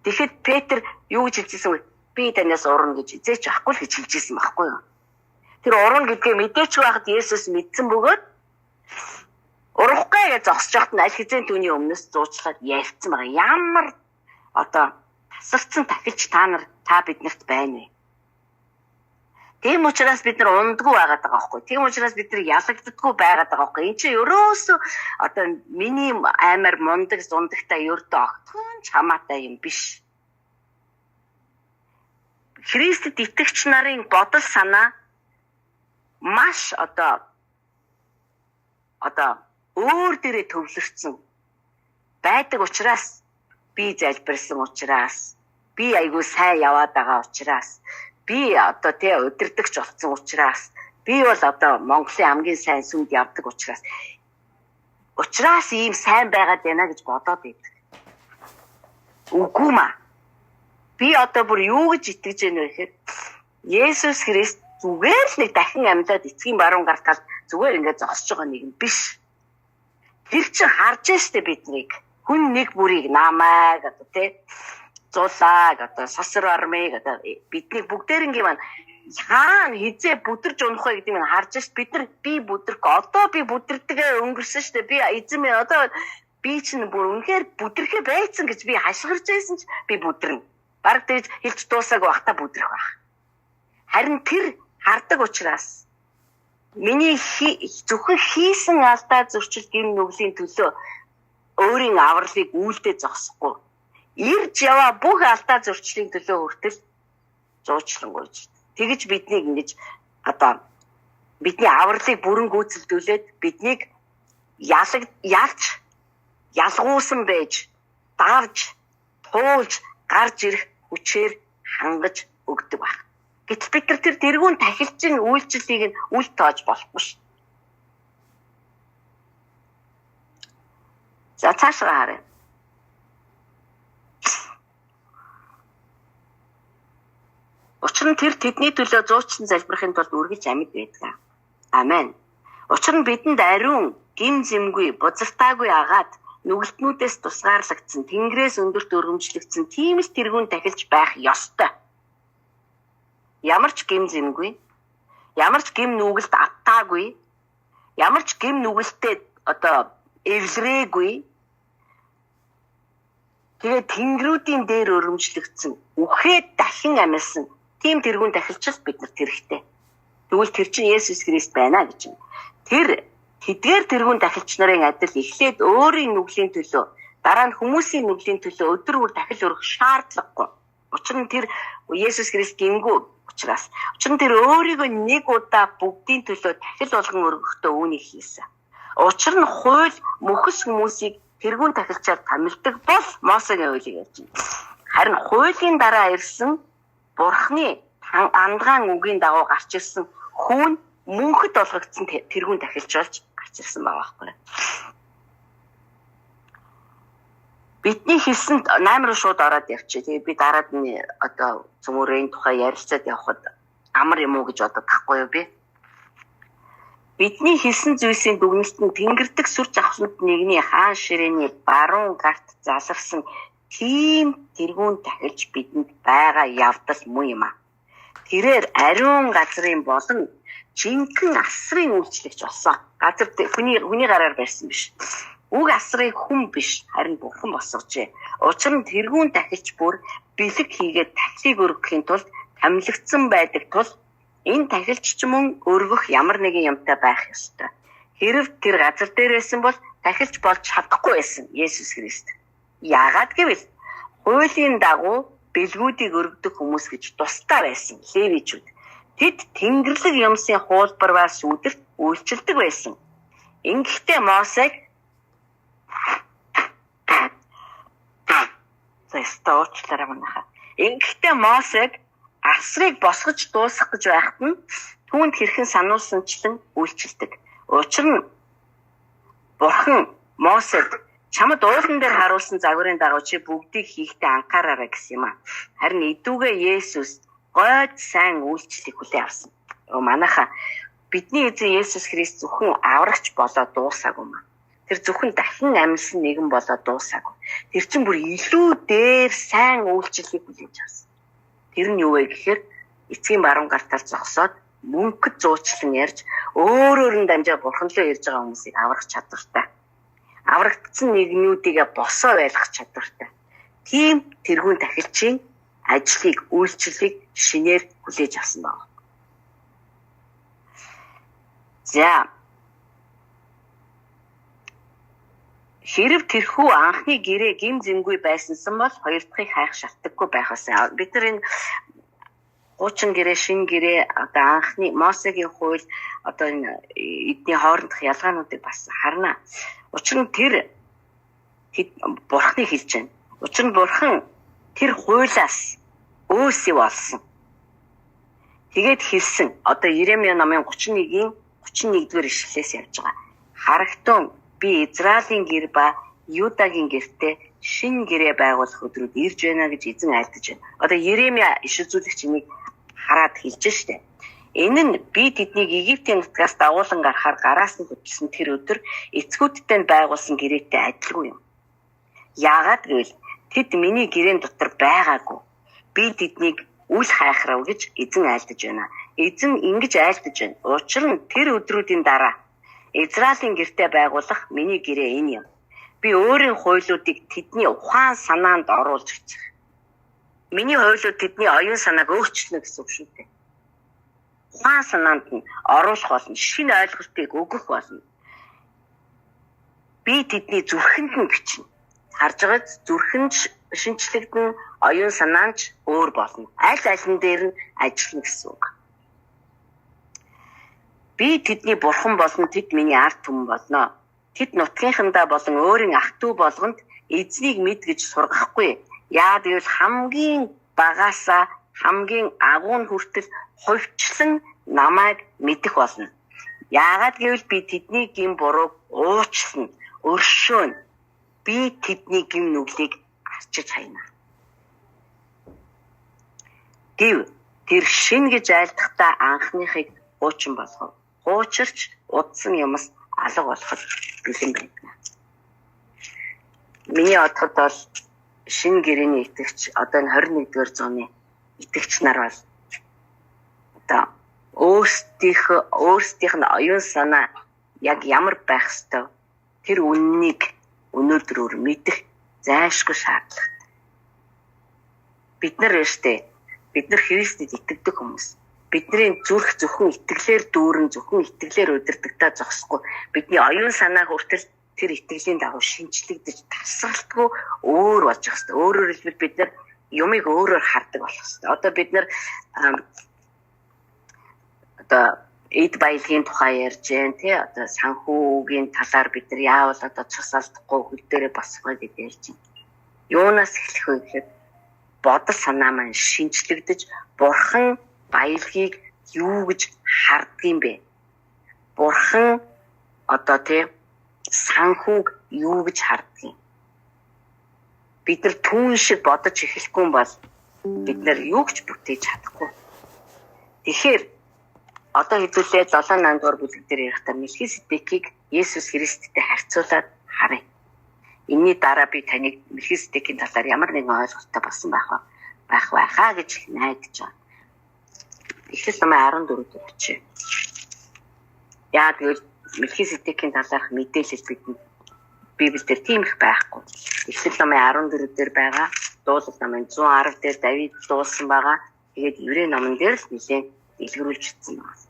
Тэгэхэд Петр юу гэж хэлжсэн вэ? Би танаас урна гэж эзээч авахгүй л гэж хэлжсэн байхгүй юу? Тэр урна гэдгээ мэдээч байхад Есүс мэдсэн бөгөөд урахгүй гэж зогсож байхад нь аль хэзээ түүний өмнөөс зуучлаад ярьсан байгаа. Ямар тасарсан тахилч та биднэрт байна вэ? Тийм учраас бид нар ундгүй байгаад байгаа байхгүй. Тийм учраас бид нар ялагддаггүй байгаад байгаа байхгүй. Энд чинь ерөөсөө миний аймаар мундаг зундагтай ердөө огтхон ч хамаатай юм биш. Христэд итгэгч нарын бодол санаа маш өөр дээрээ төвлөрсөн байдаг учраас би залбирсан учраас би айгүй сайн яваад байгаа учраас би удирдахч болсон учраас би бол Монголын хамгийн сайн сүмд явдаг учраас ийм сайн байгаад байна гэж бодоод байдаг. Үгүй маа. Би бүр юу гэж итгэж байна вэ гэхээр Есүс Христ зүгээр л нэг дахин амьдаад эцгийн баруун гарт тал зүгээр ингээд зогсож байгаа нэг юм биш. Тэр чинь харж штэ биднийг. Хүн нэг бүрийг намайг зулааг сасар армыг бидний бүгдээрингийн маань хаана хизээ бүдэрж унах вэ гэдэг нь харж штэ бид нар би бүдэрх би бүдэрдэг өнгөрсөн штэ би эзэн минь би чинь бүр үнэхээр бүдэрхэ байцсан гэж би хашгирч байсан ч би бүдэрнэ. Бараг тэгж хэлж дуусаагүй бахта бүдэрх байх. Харин тэр хардаг учраас миний зөвхөн хийсэн алдаа зөрчил гин нүглийн төлөө өөрийн авралыг үйлдэ зогсохгүй. Ирж яваа бүх алдаа зөрчлийн төлөө хүртэл зуучлангуйж. Тэгэж биднийг ингэж бидний авралыг бүрэн гүйцэлдүүлээд биднийг ялгуусан байж, давж, туулж, гарч ирэх хүчээр хангаж өгдөг байна. Гэтэл бид тэр тэргүүн тахилчин үйлчлэлийг нь үл тоож болохгүй ш. За цаашаа харъя. Учир нь тэр тэдний төлөө зуучлан залбирахын тулд үргэлж амьд байдаг. Амен. Учир нь бидэнд ариун, гин зэмгүй, бузартаагүй агаад нүгэлтнүүдээс тусгаарлагдсан, тэнгэрээс өндөрт өргөмжлөгдсөн тийм л тэргүүн тахилч байх ёстой. Ямар ч гим зэмгүй, ямар ч гим нүгэлт аттаагүй, ямар ч гим нүгэлтэд эвлэрээгүй. Тэгээд тэнгэрүүдийн дээр өргөмжлөгдсөн, үхээд дахин амьсан тийм тэргүүн тахилчс биднэрт хэрэгтэй. Тэгвэл тэр чинь Есүс Христ байна гэж юм. Тэр тэдгээр тэргүүн тахилч нарын адил эхлээд өөрийн нүглийн төлөө, дараа нь хүмүүсийн нүглийн төлөө өдөр бүр дахил өргөх шаардлагагүй. Учир нь тэр Есүс Христ гингүү учраас. Учир нь тэр өөрийгөө нэг удаа бүгдийн төлөө дахил болгон өргөхдөө үүнийг хийсэн. Учир нь хууль мөхс хүмүүсийг тэргүүн тахилчаар томилдог бол Мосегийн хуулийг ярьж байна. Харин хуулийн дараа ирсэн Бурхны андгаан үгийн дагуу гарч ирсэн хүн мөнхөд олгогдсон тэргүүн тахилч болж гарч ирсэн байгаа байхгүй. Бидний хэлсэнд 8 руу шууд ороод явчих. Тэгээ би дараад нь цөмөрийн тухай ярилцаад явхад амар юм уу гэж бодоод тахгүй юу би. Бидний хэлсэн зүйлсийн дүгнэлт нь тэнгэрдэг сүр жавхланд нэгний хаан ширээний баруун гарт заларсан тийм тэргүүн тахилч бидэнд байгаа явдал муу юм аа. Тэрээр ариун газрын болон жинхэнэ асрын үйлчлэгч болсон. Газар хүний гараар барьсан биш. Уг асрыг хүн биш, харин Бурхан босгожээ. Учир нь тэргүүн тахилч бүр бэлэг хийгээд тахлыг өргөхийн тулд томилогдсон байдаг тул энэ тахилч ч мөн өргөх ямар нэгэн юмтай байх ёстой. Хэрв тэр газар дээр байсан бол тахилч болж чадахгүй байсан Есүс Христ. Яагаад гэвэл хуулийн дагуу бэлгүүдийг өргөдөг хүмүүс гэж тусдаа байсан левичүүд. Тэд тэнгэрлэг юмсын хуулбарваас үүдэрт үйлчилдэг байсан. Ингэхдээ Мосег асрыг босгож дуусгах гэж байхад нь түүнд хэрхэн сануулсанчлан үйлчилдэг. Учир нь Бурхан Мосед Чамд уулан дээр харуулсан загварын дагуу чи бүгдийг хийхдээ анхаараарай гэсэн юм аа. Харин идүүгээ Есүс гойд сайн үйлчлэлийг хүлээн авсан. Манайха бидний эзэн Есүс Христ зөвхөн аврагч болоод дуусаагүй маа. Тэр зөвхөн дахин амьсан нэгэн болоод дуусаагүй. Тэр чинь бүр илүү дээр сайн үйлчлэлийг хүлээж авсан. Тэр нь юу вэ гэхээр эцгийн баруун гартаар зогсоод мөнхөд зуучлан ярьж өөрөөр нь дамжаа бурхан руу ирж байгаа хүмүүсийг аврах чадвартай. Аврагдсан нэгнүүдийг босоо байлгах чадвартай. Тийм тэргүүн тахилчийн ажлыг, үйлчлэлийг шинээр хүлээж авсан байна. За. Хэрв тэрхүү анхны гэрээ гим зэмгүй байсансан бол хоёр дахьыг хайх шаардлагагүй байх байсан. Бид нар энэ хуучин гэрээ, шин гэрээ, одоо анхны Мосегийн хууль, одоо энэ эдний хоорондох ялгаануудыг бас харна. Учир нь тэр бурхны хэлж байна. Учир нь бурхан тэр хуулиас өөсөө болсон. Тэгээд хэлсэн. Одоо Иремья номын 31-р ишлэлээс явж байгаа. Харагтун би Израилийн гэр ба Юдагийн гэртээ шин гэрээ байгуулах өдрүүд ирж байна гэж эзэн айлдаж байна. Одоо Иремья иш үзүүлэгч энийг хараад хэлж штэ. Энэ нь би тэднийг Египтийн нутгаас дагуулan гарахаар гараас нь хөтлсөн тэр өдөр эцгүүдтэй байгуулсан гэрээтэй адилгүй юм. Яагаад гэвэл тэд миний гэрээн дотор байгаагүй. Би тэднийг үл хайхрав гэж эзэн айлдаж байна. Эзэн ингэж айлдаж байна. Учир нь тэр өдрүүдийн дараа Израилийн гэртээ байгуулах миний гэрээ энэ юм. Би өөрийн хуйлуудыг тэдний ухаан санаанд оруулж өгчих. Миний хуйлууд тэдний оюун санааг өөрчилнө гэсэн үг шүү дээ. Ухаан санаанд нь оруулах болно, шинэ ойлголтыг өгөх болно. Би тэдний зүрхэнд нь бичнэ. Харж байгааз зүрхэнд шинчлэгдэн, оюун санаанч өөр болно. Аль алин дээр нь ажиллана гэсэн үг. Би тэдний бурхан болно, тэд миний ард түмэн болно. Тэд нутгийнхандаа болон өөрийн ах トゥ болгонд эзнийг мэд гэж сургахгүй. Яа гэвэл хамгийн багаасаа хамгийн агуун хүртэл хувьчлан намайг мэдэх болно. Яагаад гэвэл би тэдний гин бурууг уучлна, өршөөнө. Би тэдний гин нүглийг арчиж хайна. Гэв тэр шин гэж айлдахдаа анхныхыг хуучин болгов. Хуучирч удсан юмс алга болоход бэлэн байна. Миний одоход бол шин гэрээний итгэгч одоо энэ 21-р зууны итгэгч нар бол одоо өөрсдийнх нь оюун санаа яг ямар байх ёстой тэр үннийг өнөөдрөөр мэдэх зайлшгүй шаардлагатай. Бид нар Христэд итгэдэг хүмүүс. Бидний зүрх зөвхөн итгэлээр дүүрэн, зөвхөн итгэлээр удирдагдаа зогсохгүй. Бидний оюун санаа хүртэл тэр итгэлийн дагуу шинчлэгдэж тасралтгүй өөр болж байгаа хэвээр. Өөрөөр хэлбэл бид нар юмыг өөрөөр хардаг болох хэвээр. Одоо бид нар эд баялагын тухай ярьж जैन тий одоо санхүүгийн талаар бид нар яавал одоо цусалдахгүй хөл дээрээ босгоё гэж ярьж байна. Юунаас эхлэх вэ гэхээр бодол санаа маань шинчлэгдэж бурхан баялагийг юу гэж харддаг юм бэ? Бурхан одоо тий санхүүг юу гэж харддаг юм? Бид нар түүн шиг бодож эхлэхгүй бол бид нар юу ч бүтээж чадахгүй. Тэгэхээр одоо хэдүүлээ 7-8 дугаар бүлэг дээр ярихдаа Мелхиседекийг Есүс Христтэй харьцуулаад харъя. Энийний дараа би таныг Мелхиседекийн талаар ямар нэгэн ойлголттой болсон байхаа гэж найдаж байна. Эхлэл номын 14 дээр очие. Яа гэвэл Мелхиседекийн талаарх мэдээлэл бидэнд Библиэлд тийм их байхгүй. Эхлэл номын 14 дээр байгаа, дуулал номын 110 дээр Давид дуулсан байгаа. Тэгээд Еврей номон дээр л нэлээд илгэрүүлжсэн байна.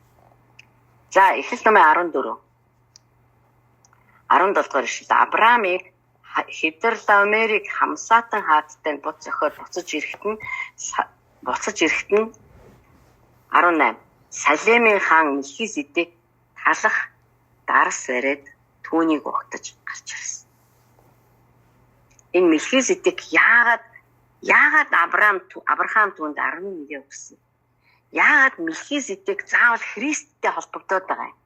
За эхлэл номын 14. 17 дугаар ишлэл Авраамыг Хевдерлаомерийг хамсаатан хаадтай бут зохиод буцаж ирэхэд нь 18 Салемийн хаан Мелхиседек талах дарс бариад түүнийг угтаж гарч ирсэн. Энэ Мелхиседек яагаад Авраам түүнд 11 өгсөн? Яагаад Мелхиседек заавал Христтэй холбогдоод байгаа юм?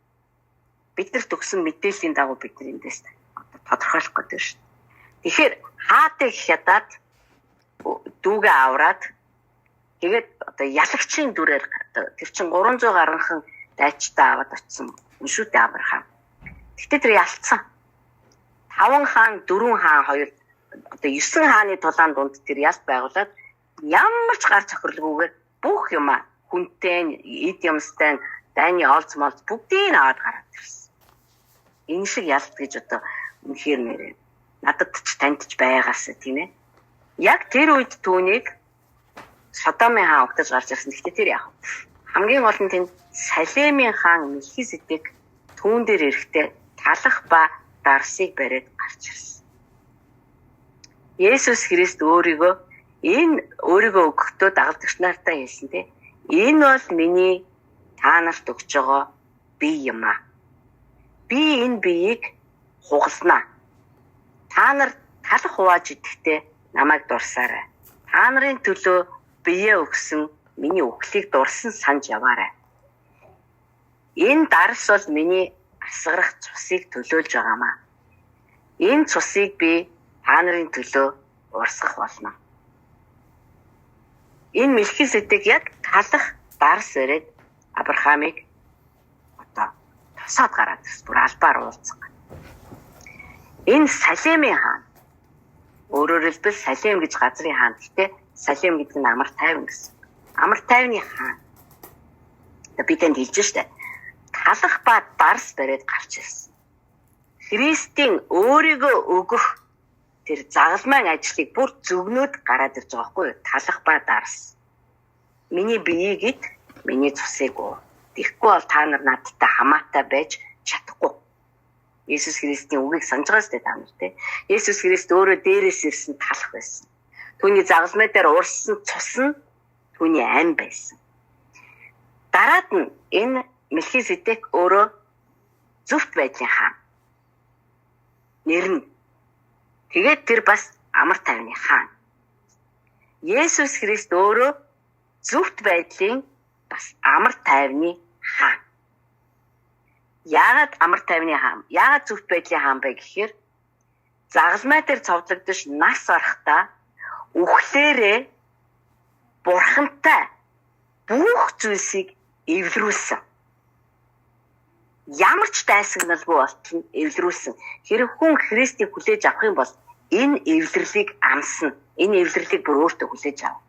Биднэрт өгсөн мэдээллийн дагуу бид эндээс тодорхойлох гэдэг шүү дээ. Тэгэхээр хаатай хятад дүүгээ аваад тэгээд одоо ялагчийн дүрээр тэр чин 300 гаруйхан дайчтай аваад очсон үншүүтэй Авраам. Тэгтээ тэр ялцсан. 5 хаан, 4 хаан, 2 одоо 9 хааны тулаан дунд тэр ялт байгуулад ямар ч гар цохирлгүйгээр бүх юм хүнтэй, эд юмстай, дайны олз молз бүгдийг аваад гараад ирсэн. Энэ шиг ялт гэж одоо үнэхээр нэрээ надад ч танд ч байгаасаа тийм ээ. Яг тэр үед түүнийг Содомын хаан огтож гарч ирсэн. Гэхдээ тэр яах вэ? Хамгийн гол нь тэнд Салемийн хаан Мелхиседек түүн дээр ирэхдээ талах ба дарсыг бариад гарч ирсэн. Есүс Христ өөрийгөө өгөхдөө дагалдагч нартай хэлсэн тийм. Энэ бол миний та нарт өгч байгаа бие юм аа. Би энэ биеийг хугалснаа. Та нар талах хувааж идэхдээ намайг дурсаарай. Та нарын төлөө бие өгсөн миний үхлийг дурсан санаж яваарай. Энэ дарс бол миний асгарах цусыг төлөөлж байгаамаа. Энэ цусыг би та нарын төлөө урсгах болно. Энэ Мелхиседек яг талах дарс өрөөд Авраамыг одоо тосоод гараад ирсэн. Бүр албаар уулзсан. Энэ Салемийн хаан өөрөөр хэлбэл Салем гэж газрын хаан. Гэхдээ Салем гэдэг нь амар тайван гэсэн. Амар тайвны хаан. Би тэнд хэлж штэ. Талах ба дарс бариад гарч ирсэн. Христийн өөрийгөө өгөх тэр загалмайн ажлыг бүр зөвгнөд гараад ирж байгаа байхгүй юу? Талах ба дарс. Миний биеийг ид, миний цусыг уу. Тэгэхгүй бол та нар надтай хамаатай байж чадахгүй. Есүс Христийн үгийг санаж байгаа сте та нар те. Есүс Христ өөрөө дээрээс ирсэн талах байсан. Түүний загалмай дээр урссан цус нь түүний ам байсан. Дараад нь энэ Мелхиседек өөрөө зөвхт байдлын хаан. Нэр нь. Тэгээд тэр бас амар тайвны хаан. Есүс Христ өөрөө зөвхт байдлын бас амар тайвны хаан. Яагаад амар тайвны хаан? Яагаад зөвхт байдлын хаан бэ гэхээр загалмай дээр цовдлогдож нас орохдоо үхлээрээ бурхантай бүх зүйлсийг эвлэрүүлсэн. Ямар ч дайсагналгүй болтол нь эвлэрүүлсэн. Хэрэг хүн Христийг хүлээж авах юм бол энэ эвлэрлийг амсна. Энэ эвлэрлийг бүр өөртөө хүлээж ав.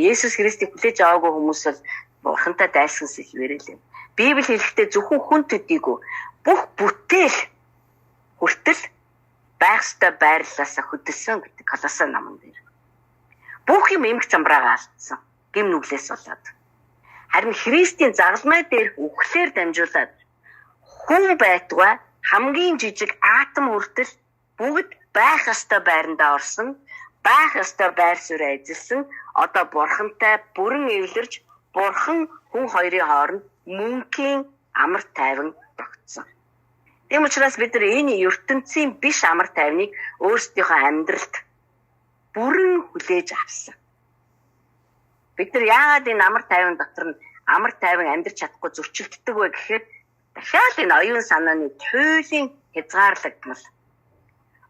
Есүс Христийг хүлээж аваагүй хүмүүс бол бурхантай дайсагнал хэлвэрэлээ. Библи хэлэхдээ зөвхөн хүн төдийгүй бүх бүтээл хүртэл байх ёстой байрлалаасаа хөдөлсөн гэдэг Колосын номон дээр. Бүх юм эмх замбраагаа алдсан. Гим нүглээс болоод. Харин Христийн загалмай дээр үхлээр дамжуулаад хүн байтугай хамгийн жижиг атом хүртэл бүгд байх ёстой байрандаа орсон, байх ёстой байр суурь эзэлсэн, одоо бурхантай бүрэн эвлэрж, бурхан хүн хоёрын хооронд мөнхийн амар тайван тогтсон. Тийм учраас бид нар энэ ертөнцийн биш амар тайвныг өөрсдийнхөө амьдралд бүрэн хүлээж авсан. Бид нар яагаад энэ амар тайван дотор нь амар тайван амьдрч чадахгүй зөрчилддөг вэ гэхээр дахиад энэ оюун санааны туйлын хязгаарлагдмал.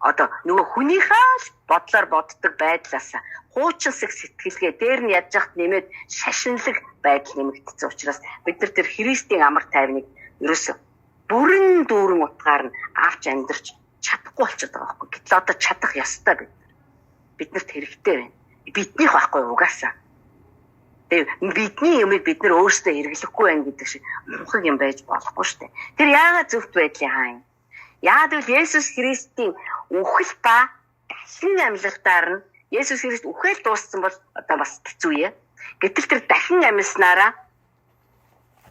Одоо нөгөө хүнийхээ бодлоор боддог байдлаас хуучинсаг сэтгэлгээ дээр нь ядж хат нэмээд шашинлаг байдал нэмэгдсэн учраас бид нар тэр Христийн амар тайвныг ерөөсө бүрэн дүүрэн утгаар нь авч амьдрч чадахгүй болчиход байгаа байхгүй. Гэтэл одоо чадах ёстой бид. Биднэрт хэрэгтэй байна. Биднийх байхгүй угаасаа. Бидний юмыг бид нар өөрсдөө хэрэглэхгүй байх гэдэг шиг мунхаг юм байж болохгүй шүү дээ. Тэр яагаад зөвхт байдлын хаан? Яагаад гэвэл Есүс Христийн үхэл ба дахин амьлалтаар нь Есүс Христ үхэл дууссан бол одоо бас хэцүү ээ. Гэтэл тэр дахин амьснараа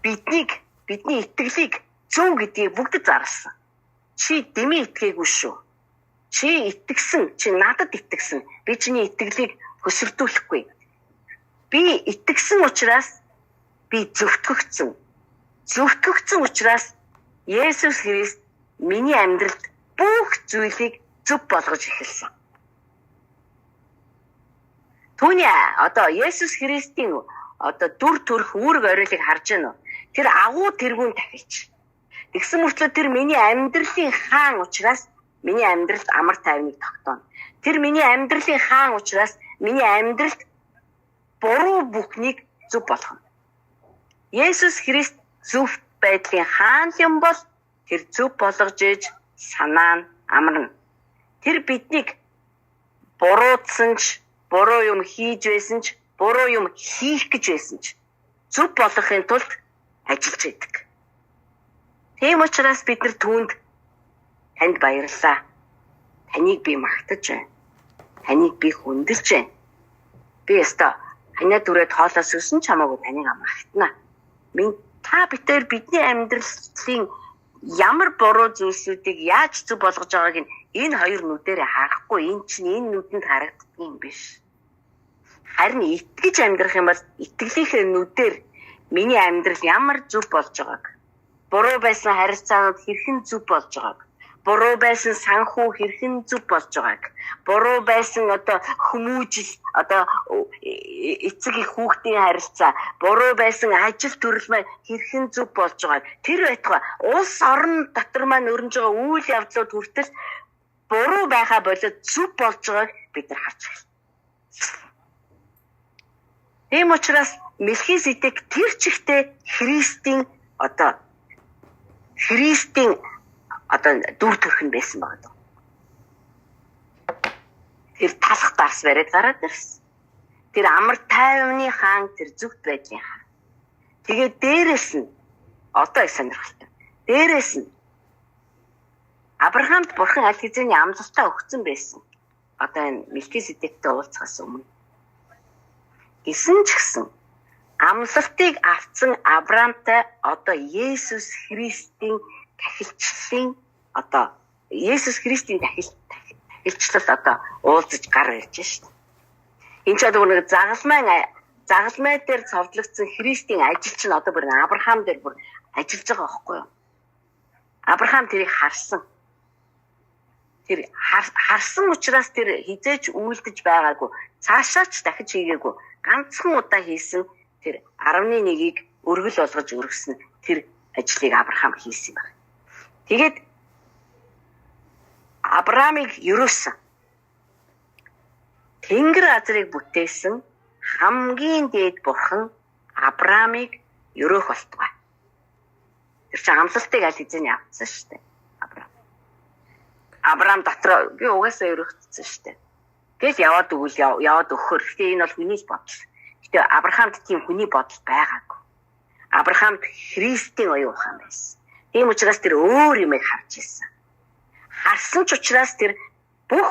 бидний итгэлийг зөв гэдгийг бүгд зарласан. Чи дэмий итгээгүй шүү. Чи итгэсэн, чи надад итгэсэн. Би чиний итгэлийг хөсөрдүүлэхгүй. Би итгэсэн учраас би зөвтгөгдсөн. Зөвтгөгдсөн учраас Есүс Христ миний амьдралд бүх зүйлийг зөв болгож эхэлсэн. Түүний одоо Есүс Христийн одоо дүр төрх үүрэг оройлыг харж байна уу? Тэр агуу тэргүүн тахилч. Тэгсэн мөртлөө тэр миний амьдралын хаан учраас миний амьдралд амар тайвныг тогтооно. Тэр миний амьдралын хаан учраас миний амьдралд буруу бүхнийг зөв болгоно. Есүс Христ зөв байдлын хаан юм бол тэр зөв болгож ээж санаа нь амарна. Тэр биднийг буруутсан ч, буруу юм хийж байсан ч, буруу юм хийх гэж байсан ч зөв болгохын тулд ажиллаж байдаг. Тийм учраас бид нар түүнд танд баярлалаа. Таныг би магтаж байна. Таныг би хүндэлж байна. Би яста ханаа дүрээд хоолоос өсөн ч хамаагүй таныг магтана. Та битээр бидний амьдралын ямар буруу зүйлсүүдийг яаж зөв болгож байгааг энэ хоёр нүдээрээ харахгүй энэ чинь энэ нүдэнд харагддаг юм биш. Харин итгэж амьдрах юм бол итгэлийнхээ нүдээр миний амьдрал ямар зөв болж байгааг, буруу байсан харилцаанууд хэрхэн зөв болж байгааг, буруу байсан санхүү хэрхэн зөв болж байгааг, буруу байсан хүмүүжил эцэг их хүүхдийн харилцаа, буруу байсан ажил төрөлмөө хэрхэн зөв болж байгааг тэр байтугай улс орон дотор маань өрнөж байгаа үйл явдлууд хүртэл буруу байхаа болоод зөв болж байгааг бид нар харж байна. Тийм учраас Мелхиседек тэр чигтээ Христийн дүр төрх нь байсан байна. Тэр талах дарс бариад гараад ирсэн. Тэр амар тайвны хаан, тэр зөвхт байдлын хаан. Тэгээд дээрэс нь их сонирхолтой. Дээрэс нь Авраамд бурхан аль хэзээний амлалтаа өгсөн байсан. Энэ Мелхиседектэй уулзахаас өмнө. Гэсэн ч гэсэн амлалтыг авсан Авраамтай Есүс Христийн тахилчлалын Есүс Христийн тахилчлал уулзаж гар ирж шээ. Энэ ч нэг загалмай дээр цовдлогдсон Христийн ажил чинь бүр Авраам дээр бүр ажиллаж байгаа байхгүй юу? Авраам тэрийг харсан. Тэр харсан учраас тэр хизээч үйлдэж байгаагүй. Цаашаа ч дахиж хийгээгүй. Ганцхан удаа хийсэн тэр 11-ийг өргөл болгож өргөсөн тэр ажлыг Авраам хийсэн байна. Тэгээд Авраамыг ерөөсөн Тэнгэр газрыг бүтээсэн хамгийн дээд бурхан Авраамыг ерөөх болтугай. Тэр чинь амлалтыг аль хэзээний авсан шүү дээ. Авраам дотроо би угаасаа ерөөгдсөн шүү дээ. Тэгэл яваад өгөхөр. Гэтэ энэ бол хүний бодол. Гэтэ Авраамд тийм хүний бодол байгаагүй. Авраамд Христийн оюун ухаан байсан. Тийм учраас тэр өөр юмыг харж ирсэн. Харсан ч учраас тэр бүх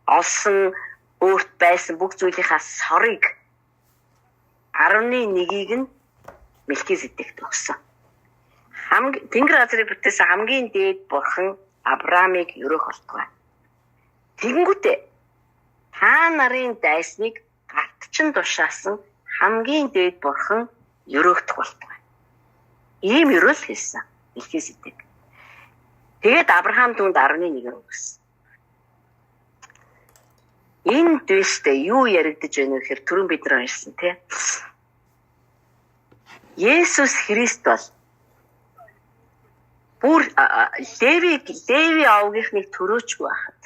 олсон өөрт байсан бүх зүйлийнхаа сорыг 11-ийг нь Мелхиседект өгсөн. Тэнгэр газрыг бүтээсэн хамгийн дээд бурхан Авраамыг ерөөх болтугай. Тэгэнгүүтээ та нарын дайсныг гартчин тушаасан хамгийн дээд бурхан ерөөгдөх болтугай. Ийм ерөөл хэлсэн Мелхиседек. Тэгээд Авраам түүнд 11-ийг өгсөн. Энэ дэштэй юу яригдж байна вэ гэхээр түрүүн бид нар ярьсан тий. Есүс Христ бол бүр Леви авгийнхныг төрөөчгүй байхад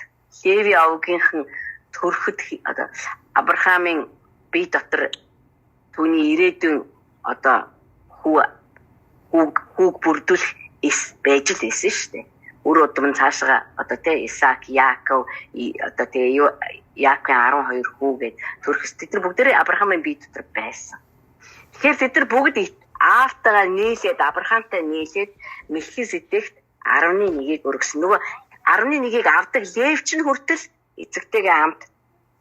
Леви авгийнхан төрөхөд Авраамын бие дотор түүний ирээдүйн хүүг бүрдүүлэх эс байж л байсан шүү дээ. Өөр удам цаашаа Исаак, Яаков Яаковын 12 хүүгээд төрөхс тэд нар бүгдээрээ Авраамын бие дотор байсан. Тэгэхээр тэд нар бүгд аавтайгаа нийлээд Авраамтай нийлээд Мелхиседект 11-ийг өргөсөн. Нөгөө 11-ийг авдаг Лев ч хүртэл эцэгтэйгээ хамт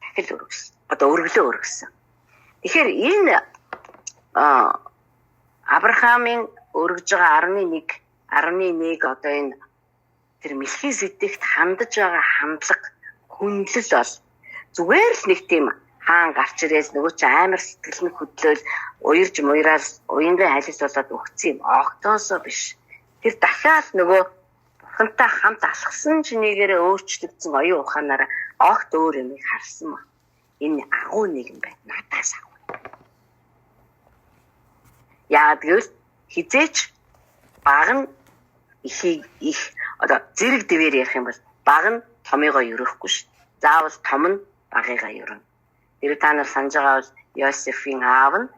дахил өргөсөн. Өргөлөө өргөсөн. Тэгэхээр энэ Авраамын өргөж байгаа 11 энэ тэр Мелхиседект хандаж байгаа хандлага хүндлэл бол зүгээр л нэг тийм хаан гарч ирээс нөгөө чи амар сэтгэл нь хөдлөөл уярж муйраад уянгийн хайлс болоод өгсөн юм. Огтоосоо биш. Тэр дахиад нөгөө бурхантай хамт алхсан чинийгээрээ өөрчлөгдсөн оюун ухаанаараа огт өөр юмыг харсан ба. Энэ агуу нэгэн байна. Надаас агуу. Яагаад гэвэл хизээч баг нь их зэрэг дэвээр ярих юм бол баг нь томыгоо ерөөхгүй шүү. Заавал том нь багыгаа ерөнө. Тэр та нар санаж байгаа бол Йосефийн аав нь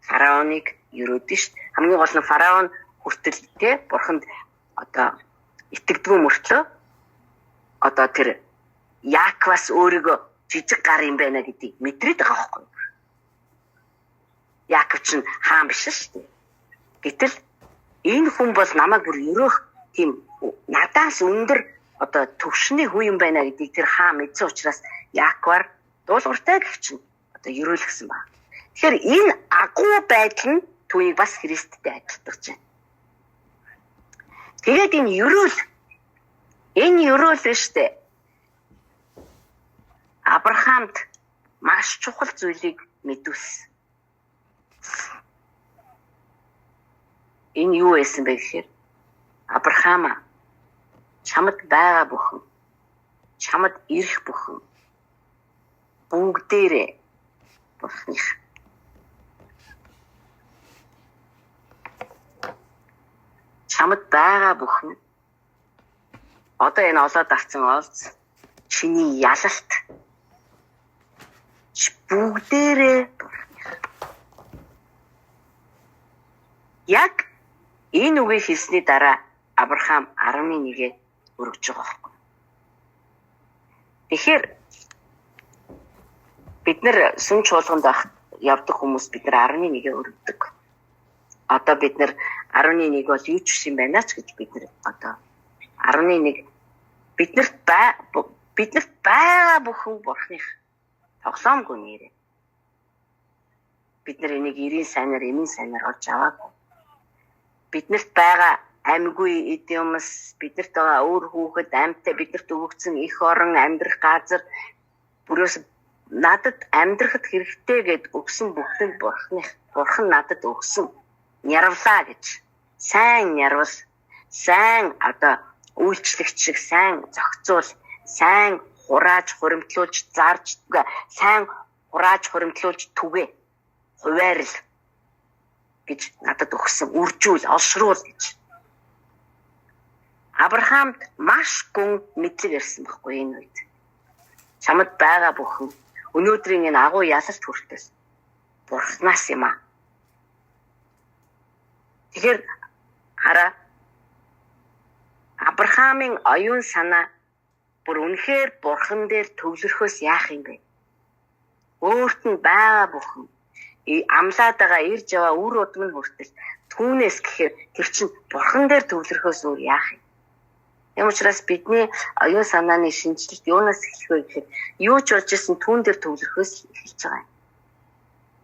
фараоныг ерөөдөн шүү. Хамгийн гол нь фараон хүртэл те бурханд одоо итгэдэггүй мөртлөө одоо тэр Яаковаас өөрийгөө жижиг гар юм байна гэдгийг мэдрээд байгаа байхгүй. Яаков ч хаан биш шүү дээ. Гэтэл энэ хүн бол намайг бүр ерөөх тийм надаас өндөр одоо төвшний хүн юм байна гэдгийг тэр хаан мэдсэн учраас Яаковаар дуулууртай гихчин одоо ерөөлгсөн ба. Тэгэхээр энэ агуу байдал нь түүнийг бас Христтэй адилтгаж байна. Тэгээд энэ ерөөл биш дээ. Авраамд маш чухал зүйлийг мэдүүлсэн. Энэ юу байсан бэ гэхээр Авраам чамд байгаа бүхэн, чамд ирэх бүхэн бүгдээрээ бурхных. Чамд байгаа бүхэн одоо энэ олоод авсан олз чиний ялалт бүгдээрээ бурхных. Яг энэ үгийг хэлсний дараа Авраам 11-ийг өргөж байгаа байхгүй. Тэгэхээр бид нар сүм чуулганд явдаг хүмүүс бид нар 11-ийг өргөдөг. Одоо бид нар 11 бол юу ч юм байна ч гэж бид нар одоо 11 биднэрт байгаа бүхэн бурхных тоглоомгүй нэрээ. Бид нар энийг эрийн сайнаар, эмийн сайнаар олж аваагүй. Биднэрт байгаа амьгүй эдэмс, биднэрт байгаа өөр хүүхэд, амьтаа биднэрт өгөгдсөн их орон, амьдрах газар бүрээс надад амьдрахад хэрэгтэй гэд өгсөн бүхэнд бурхных. Бурхан надад өгсөн нярвлаа гэж. Сайн нярвал, сайн одоо үйлчлэгч шиг сайн зохицуул, сайн хурааж хуримтлуулж зарж, сайн хурааж хуримтлуулж түгэ. Хуваарил гэж надад өгсөн, үржүүл, олшруул гэж. Авраамд маш гүн мэдлэг ирсэн байхгүй энэ үед. Чамд байгаа бүхэн өнөөдрийн энэ агуу ялалт хүртэл бурхнаас юм аа. Тэгэхээр хараа Авраамын оюун санаа бүр үнэхээр бурхан дээр төвлөрөхөөс яах юм бэ? Өөрт нь байгаа бүхэн амлаад байгаа ирж яваа үр удам нь хүртэл түүнээс гэхээр тэр чинь бурхан дээр төвлөрөхөөс өөр яах юм? Юм учраас бидний оюун санааны шинжилэлт юунаас эхлэх вэ гэхээр юу ч болж исэн түүн дээр төвлөрөхөөс эхэлж байгаа юм.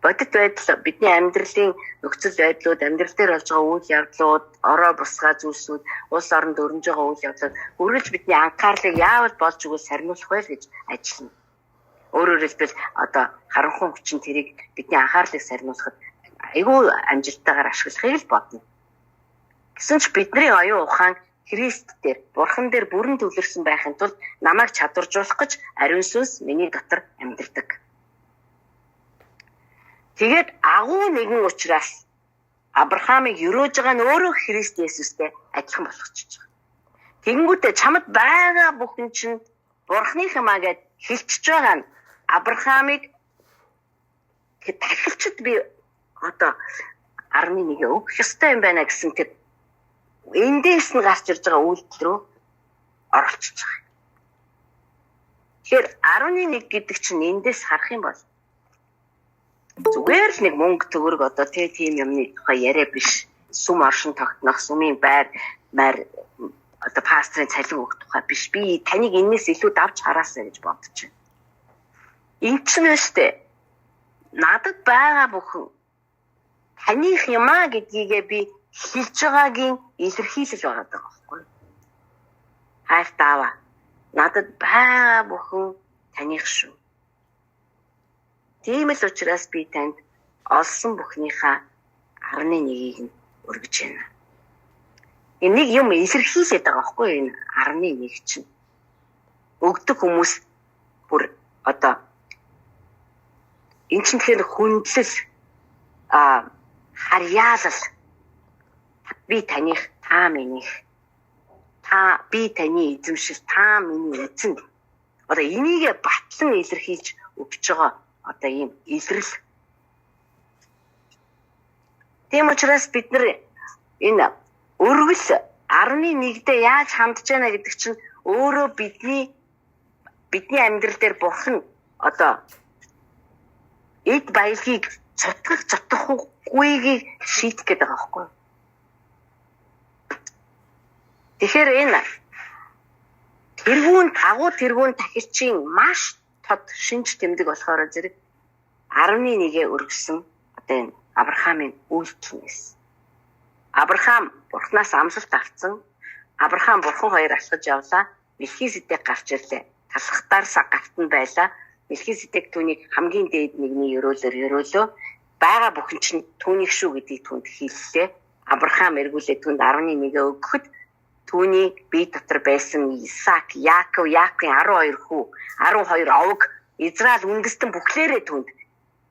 Бодит байдал бидний амьдралын нөхцөл байдлууд, амьдрал дээр болж байгаа үйл явдлууд, ороо бусгай зүйлсүүд, улс оронд өрнөж байгаа үйл явдлууд үргэлж бидний анхаарлыг яавал болж өгөх сарниулах вэ гэж ажиллана. Өөрөөр хэлбэл одоо харанхуй хүчин тэрийг бидний анхаарлыг сарниулахад айгүй амжилттайгаар ашиглахыг л бодно. Гэсэн ч бидний оюун ухаан Христ дээр, Бурхан дээр бүрэн төвлөрсөн байхын тулд намайг чадваржуулах гэж ариун сүнс миний дотор амьдардаг. Тэгээд агуу нэгэн учраас Авраамыг өрөөж байгаа нь өөрөө Христ Есүстэй адилхан болгочихж байгаа. Тэгэнгүүтээ чамд байгаа бүхэн чинь Бурханых юм аа гэд хэлчихэж байгаа нь Авраамыг дахилчид би одоо 11-ийг өгөх ёстой юм байна гэсэн тэр эндээс нь гарч ирж байгаа үйлдэл рүү оролцож байгаа. Тэгэхээр 11 гэдэг чинь эндээс харах юм бол зүгээр л нэг мөнгө төгрөг одоо тийм юмны тухай яриа биш. Сүм оршин тогтнох, сүмийн байр одоо пастрын цалин өгөх тухай биш. Би таныг энэс илүү давж хараасаа гэж бодож байна. Энд чинь өстэй надад байгаа бүхэн таних юм аа гэдгийгээ би хэлж байгаагийн илэрхийлэл байгаа байхгүй. Хайртаава. Надад байгаа бүхэн таних шүү. Тийм л учраас би танд олсон бүхнийхээ 11-ийг нь өргөж байна. Энэ нэг юм илэрхийлээд байгаа байхгүй энэ 11 чинь. Өгдөг хүмүүс бүр одоо энэ чинь тэгэхээр хүндлэл харьяалал би таних та минийх та би таны эзэмшил, та миний эзэн. Одоо энийг батлан илэрхийлж өгч байгаа одоо ийм илрэл. Тийм учраас бид нар энэ өргөл 11-дээ яаж хандж байна гэдэг чинь өөрөө бидний амьдрал дээр бурхан одоо эд баялагийг цутгахгүйгийг шийдэх гэдэг байгаа байхгүй. Тэгэхээр энэ тэргүүн тахилчийн маш тод шинж тэмдэг болохоор зэрэг 11-гээ өргөсөн одоо энэ Авраамын үйлдэл байсан. Авраам бурхнаас амлалт авсан. Авраам бурхан хоёр алхаж явлаа. Мелхиседек гарч ирлээ. Талхтаар гарт нь байлаа. Мелхиседек түүнийг хамгийн дээд нэгний өрөөлөө байгаа бүхэн чинь түүнийг шүү гэдгийг түнд хэллээ. Авраам эргүүлээ түнд 11-гээ өгөхөд түүний бие дотор байсан Исаак, Яаков, Яаковын 12 хүү, 12 овог Израиль үндэстэн бүхлээрээ түнд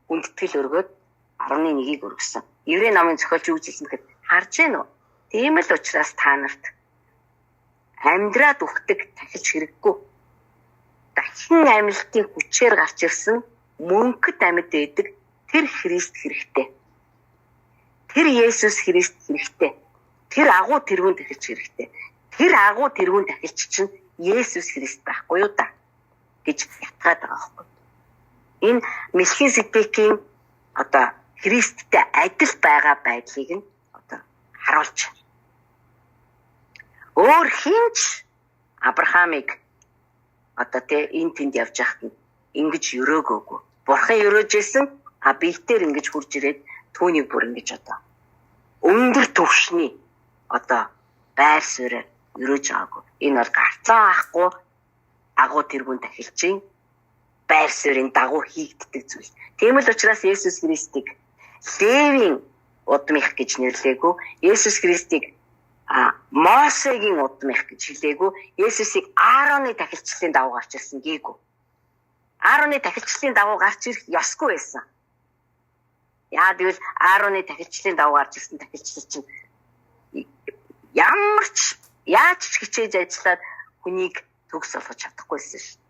хүндэтгэл өргөөд 11-ийг өргөсөн. Еврей намын зохиолч юу гэсэн гэхэд харж гэнэ үү? Тийм л учраас та нарт амьдраад үхдэг тахилч хэрэггүй. Дахин амьлтын хүчээр гарч ирсэн мөнхөд амьд байдаг тэр Христ хэрэгтэй. Тэр Есүс Христ хэрэгтэй. Тэр агуу тэрүүн тахилч хэрэгтэй. Тэр агуу тэрүүн тахилч чинь Есүс Христ байхгүй юу та гэж ятгаад байгаа байхгүй. Энэ Мелхиседекийн одоо Христтэй адил байгаа байдлыг нь одоо харуулж байна. Өөр хинч Авраамыг одоо энэ тэнд явж байхад ингэж өрөөгөөгүй. Бурхан өрөөжсэн биетээр ингэж хурж ирээд түүнийг бүр ингэж одоо өндөр төвшний одоо байр суурь өрөөж байгаагүй. Энэ бол гарцаа ахгүй агуу тэргүүн тахилчийн байр суурийн дагуу хийгддэг зүйл. Тийм л учраас Есүс Христийг Левийн удмих гэж нэрлэегүй. Есүс Христийг Мосегийн удмих гэж хэлээгүй. Есүсийг Аароны тахилчлалын дагуу гарч ирсэн гээгүй. Аароны тахилчлалын дагуу гарч ирэх ёсгүй байсан. Яа гэвэл Аароны тахилчлалын дагуу гарч ирсэн тахилчлал чинь ямар ч яаж ч хичээж ажиллаад хүнийг төгс болгож чадахгүйсэн шүү.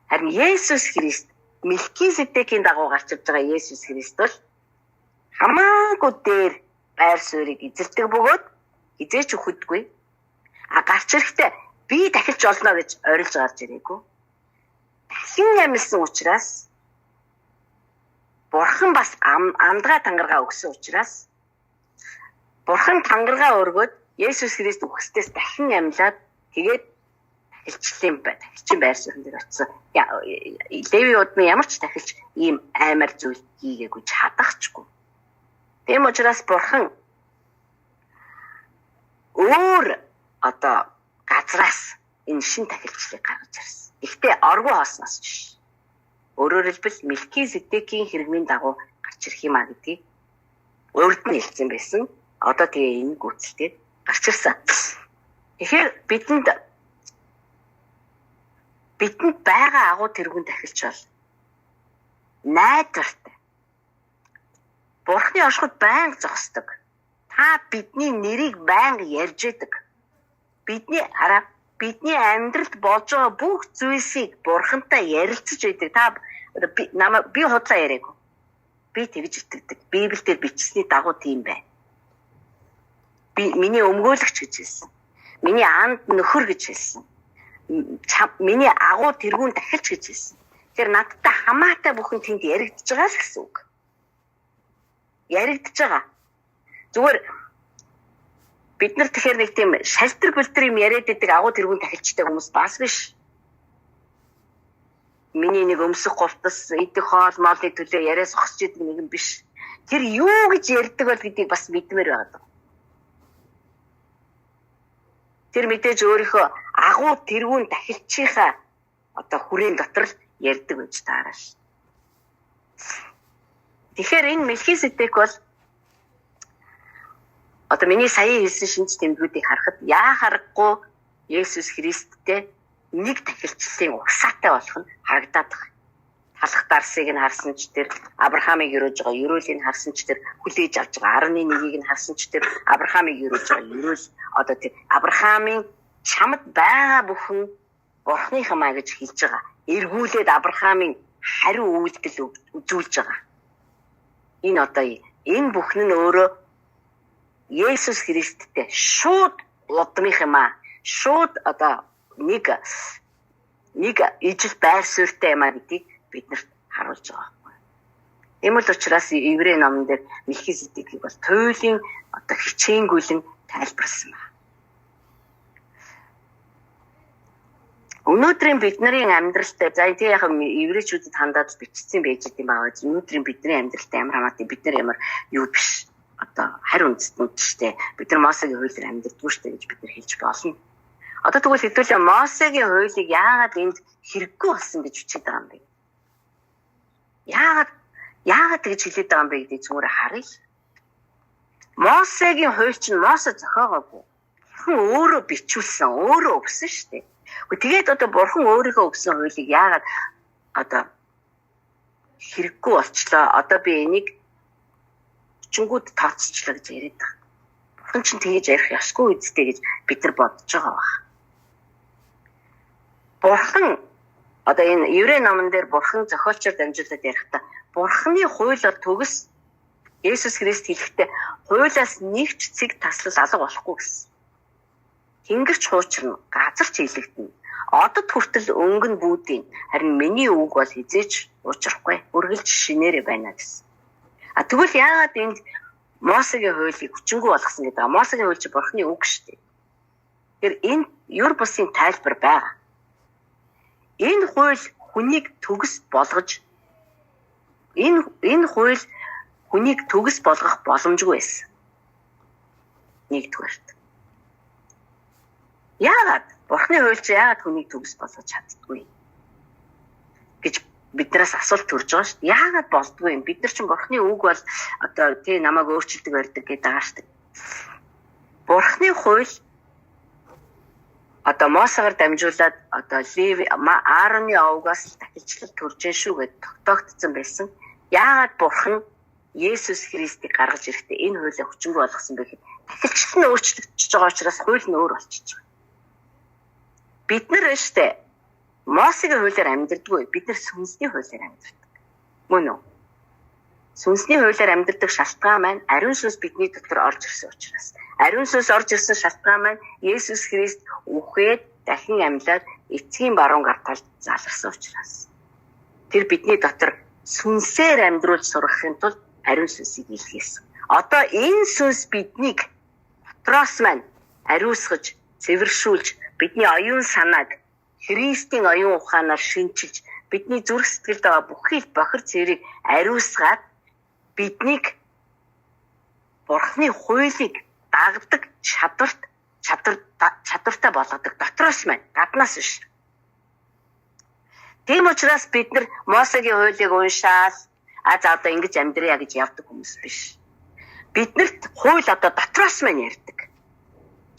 Харин Есүс Христ Мелхиседекийн дагуу гарч ирж байгаа Есүс Христ бол хамаагүй дээр байр суурийг эзэлдэг бөгөөд хизээч өгөдгүй. Гарч ирэхдээ би дахилж олно гэж орилж гарч ирээгүй. Дахин амьсан учраас Бурхан бас амдгаа тангаргаа өгсөн учраас Бурхан тангаргаа өргөөд Есүс Христ үхсдээс дахин амьлаад тэгээд тахилчлалын байр суурин дээр очсон. Леви удмын ямар ч тахилч ийм аймар зүйл хийгээгүй чадахчгүй. Тийм учраас Бурхан өөр одоо газраас энэ шин тахилчлалыг гаргаж ирсэн. Гэхдээ оргуу хоосноос биш. Өөрөөр хэлбэл Мелхиседекийн хэрэгмийн дагуу гарч ирэх юм а гэдгийг өөрт нь хэлсэн байсан. Одоо тэгээ энэ гүйцэлтэй гарч ирсэн. Тэгэхээр бидэнд байгаа агуу тэргүүн тахилч бол найдвартай. Бурхны оршихуйд байнга зогсдог. Та бидний нэрийг байнга ярьж идэг. Бидний амьдралд болж байгаа бүх зүйлсийг Бурхантай ярилцаж идэг. Та би худлаа яриаггүй. Би тэгж итгэдэг. Библиэлд бичсэний дагуу тийм байна. Миний өмгөөлөгч гэж хэлсэн. Миний анд нөхөр гэж хэлсэн. Миний агуу тэргүүн тахилч гэж хэлсэн. Тэр надтай хамаатай бүхэн тэнд яригдж байгаа л гэсэн үг. Яригдж байгаа. Зүгээр бид нар тэгэхээр нэг тийм шалтар бүлтэр юм яриад идэг агуу тэргүүн тахилчтай хүмүүс бас биш. Миний нэг өмсөх говтос идэх хоол моолыг төлөө яриас зогсож идэг нэг юм биш. Тэр юу гэж ярьдаг бол гэдгийг бас мэдмээр байгаа. Тэр мэдээж өөрийнхөө агуу тэргүүн тахилчийнхаа одоо хүрээний дотор л ярьдаг гэж таараш. Тэгэхээр энэ Мелхиседек бол одоо миний сая хэлсэн шинж тэмдгүүдийг харахад яа харахгүй Есүс Христтэй нэг тахилчлалын угсаатай болох нь харагдаад байна. Талхтарсыг нь харсан ч тэр Авраамыг өрөөж байгаа өрөөлийг харсан ч тэр хүлээж авч байгаа 11-ийг нь харсан ч тэр Авраамыг өрөөж байгаа өрөөл одоо тэр Авраамын чамд байгаа бүхэн Бурхны хамаа гэж хэлж байгаа. Эргүүлээд Авраамийн хариу үйлдэл үзүүлж байгаа. Энэ бүхэн нь өөрөө Есүс Христтэй шууд удмын хамаа, шууд нэг ижил байр суурьтай юм гэдгийг биднэрт харуулж байгаа. Ийм л учраас Еврей номон дээр Мелхиседекийг бол туйлын хичээнгүйлэн тайлбарласан байна. Өнөөдрийн бидний амьдралтай яг еврейчүүдэд хандаад бичсэн байж байгаа юм аа. Өнөөдрийн бидний амьдралтай ямар хамаатай бид нар ямар юу биш. Харин үндэстнүүд штэ. Бид нар Мосегийн хуулиар амьддаггүй штэ гэж бид нар хэлж болно. Тэгвэл хэдүүлээ Мосегийн хуулийг яагаад энд хэрэггүй болсон гэж бичиж байгаа юм бэ? Яагаад тэгж хэлээд байгаа юм бэ гэдгийг зүгээр харъя. Мосегийн хууль чинь Мосе зохиогоогүй. Бурхан өөрөө бичүүлсэн, өөрөө өгсөн штэ. Тэгээд Бурхан өөрийнхөө өгсөн хуулийг яагаад хэрэггүй болчлоо? Би энийг хүчингүүд тооцчлаа гэж яриад байгаа. Бурхан чинь тэгэж ярих ёсгүй үстэй гэж бид нар бодож байгаа баг. Бурхан энэ Еврей номон дээр Бурхан зохиолчор дамжуулаад ярихдаа Бурханы хууль бол төгс Есүс Христ хэлэхдээ хуулиас нэг ч цэг таслал алга болохгүй гэсэн. Тэнгэрч хуучрна, газар ч хийлэгдэнэ. Одод хүртэл өнгөн бүүдийн харин миний үг бол хизээч уучрахгүй, үргэлж шинээрээ байна гэсэн. Тэгвэл яагаад энд Мосегийн хуулийг хүчингү болгосон гэдэг? Мосегийн хууль чинь Бурханы үг шүү дээ. Тэгэхээр энэ юр бусын тайлбар байгаа. Энэ хууль хүнийг төгс болгож энэ хууль хүнийг төгс болгох боломжгүй байсан. Нэгдүгээрт. Яагаад Бурханы хууль чи яагаад хүнийг төгс болгож чаддгүй гэж биднээс асуулт төрж байгаа шүү дээ. Яагаад болдгүй юм? Бид нар чинь Бурханы үг бол намайг өөрчилдөг барьдаг гэдэг байгаа шүү дээ. Бурханы хууль Мосегаар дамжуулаад Леви Аароны овгоос тахилчлал төрж шүү гэж тогтоогдсон байсан. Яагаад Бурхан Есүс Христийг гаргаж ирэхдээ энэ хуулийг хүчингү болгосон бэ гэхэд тахилчлал нь өөрчлөгдөж байгаа учраас хууль нь өөр болчихж байгаа. Бид нар штэ Мосегийн хуулиар амьдэрдэггүй, бид нар сүнсний хуулиар амьдэрдэг. Мөн үү? Сүнсний хуулиар амьдэрдэг шалтгаан маань ариун сүнс бидний дотор орж ирсэн учраас. Ариун сүнс орж ирсэн шалтгаан маань Есүс Христ үхээд дахин амьлаад эцгийн баруун гар талд заларсан учраас. Тэр бидний дотор сүнсээр амьдруулж сургахын тулд ариун сүнсийг илгээсэн. Энэ сүнс биднийг дотроос маань ариусгаж, цэвэршүүлж, бидний оюун санааг Христийн оюун ухаанаар шинчилж, бидний зүрх сэтгэлд байгаа бүхий л бохир цэрийг ариусгаад биднийг Бурханы хуулийг дагдаг чадвартай болгодог дотроос маань, гаднаас биш. Тийм учраас бид нар Мосегийн хуулийг уншаал ингэж амьдрья гэж явдаг хүмүүс биш. Биднэрт хууль дотроос маань ярьдаг.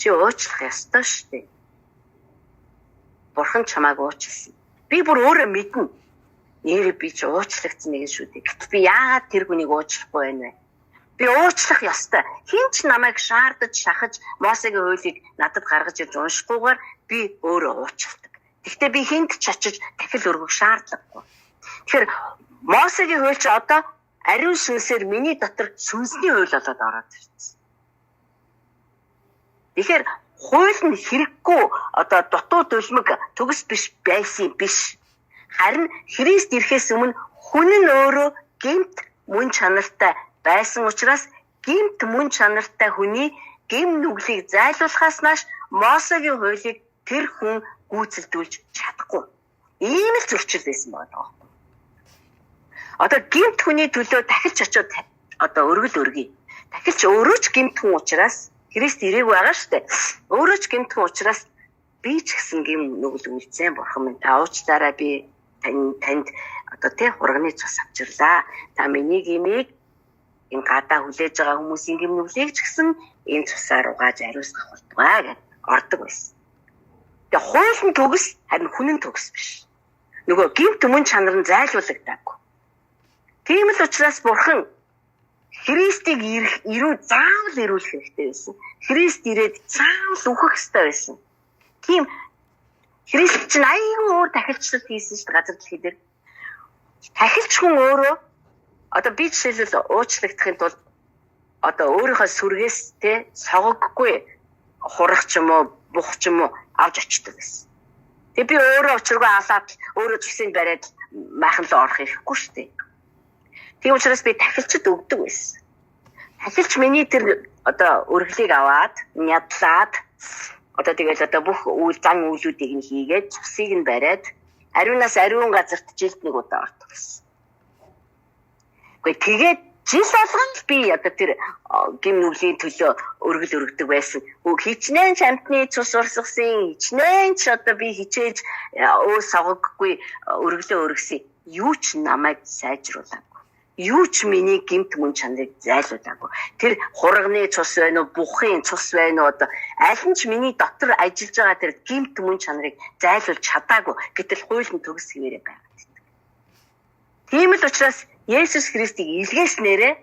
Чи уучлах ёстой шүү дээ. Бурхан чамааг уучлсан. Би бүр өөрөө мэднэ. Нэрээ би ч уучлагдсан нэг шүү дээ. Гэтэл би яагаад тэр хүнийг уучлахгүй байна вэ? Би уучлах ёстой. Хэн ч намайг шаардаж шахаж Мосегийн хуулийг надад гаргаж ирж уншихгүйгээр би өөрөө уучладаг. Гэхдээ би хэнд ч очиж дахил өргөх шаардлагагүй. Тэгэхээр Мосегийн хууль чи ариун сүнсээр миний дотор сүнсний хууль болоод ороод ирсэн. Тэгэхээр хууль нь хэрэггүй дутуу дүлмэг төгс биш байсан биш. Харин Христ ирэхээс өмнө хүн нь өөрөө гэмт мөн чанартай байсан учраас гэмт мөн чанартай хүний гэм нүглийг зайлуулахаас нааш Мосегийн хуулийг тэр хүн гүйцэлдүүлж чадахгүй. Ийм л зөрчил байсан байна. Гэмт хүний төлөө дахиж очиод өргөл өргөе. Дахиж өөрөө ч гэмт хүн учраас Христ ирээгүй байгаа шүү дээ. Өөрөө ч гэмт хүн учраас би ч гэсэн гэм нүгэл үлдсэн Бурхан минь та уучлаарай, би танд хурганы цус авчирлаа. Та миний гэмийг энэ гадаа хүлээж байгаа хүмүүсийн гэм нүглийг ч гэсэн энэ цусаар угааж ариусгах болтугай гэж ордог байсан. Тэгээ хууль нь төгс, харин хүн нь төгс биш. Нөгөө гэмт мөн чанар нь зайлуулагдаагүй. Тийм л учраас Бурхан Христийг заавал ирүүлэх хэрэгтэй байсан. Христ ирээд заавал үхэх ёстой байсан. Тийм Христ чинь аягүй өөр тахилчлал хийсэн шүү дээ газар дэлхий дээр. Тахилч хүн өөрөө одоо би жишээлбэл уучлагдахын тулд одоо өөрийнхөө сүргээс те согоггүй хурах ч юм уу бух ч юм уу авч очдог гэсэн. Тэгээ би өөрөө учиргүй аваад өөрөө зүсэнд бариад майханлаа орох хэрэггүй шүү дээ. Тийм учраас би тахилчд өгдөг байсан. Тахилч миний тэр одоо өргөлийг аваад нядлаад одоо тэгэл одоо бүх зан үйлүүдийг нь хийгээд цусыг нь бариад ариунаас ариун газарт жилд нэг удаа ордог гэсэн. Гэхдээ тэгээд жил болгонд би одоо тэр гим нүглийн төлөө өргөл өргөдөг байсан. Хичнээн шамтны цус урсгасан, хичнээн ч одоо би хичээж өө согоггүй өргөлөө өргөсөн. Юу ч намайг сайжруулаагүй. Юу ч миний гимт мөн чанарыг зайлуулаагүй. Тэр хурганы цус байна уу, бухын цус байна уу одоо аль нь ч миний дотор ажиллаж байгаа тэр гимт мөн чанарыг зайлуулж чадаагүй. Гэтэл хууль нь төгс хിവэрэ байгаад. Тийм л учраас Есүс Христийг илгээснээрээ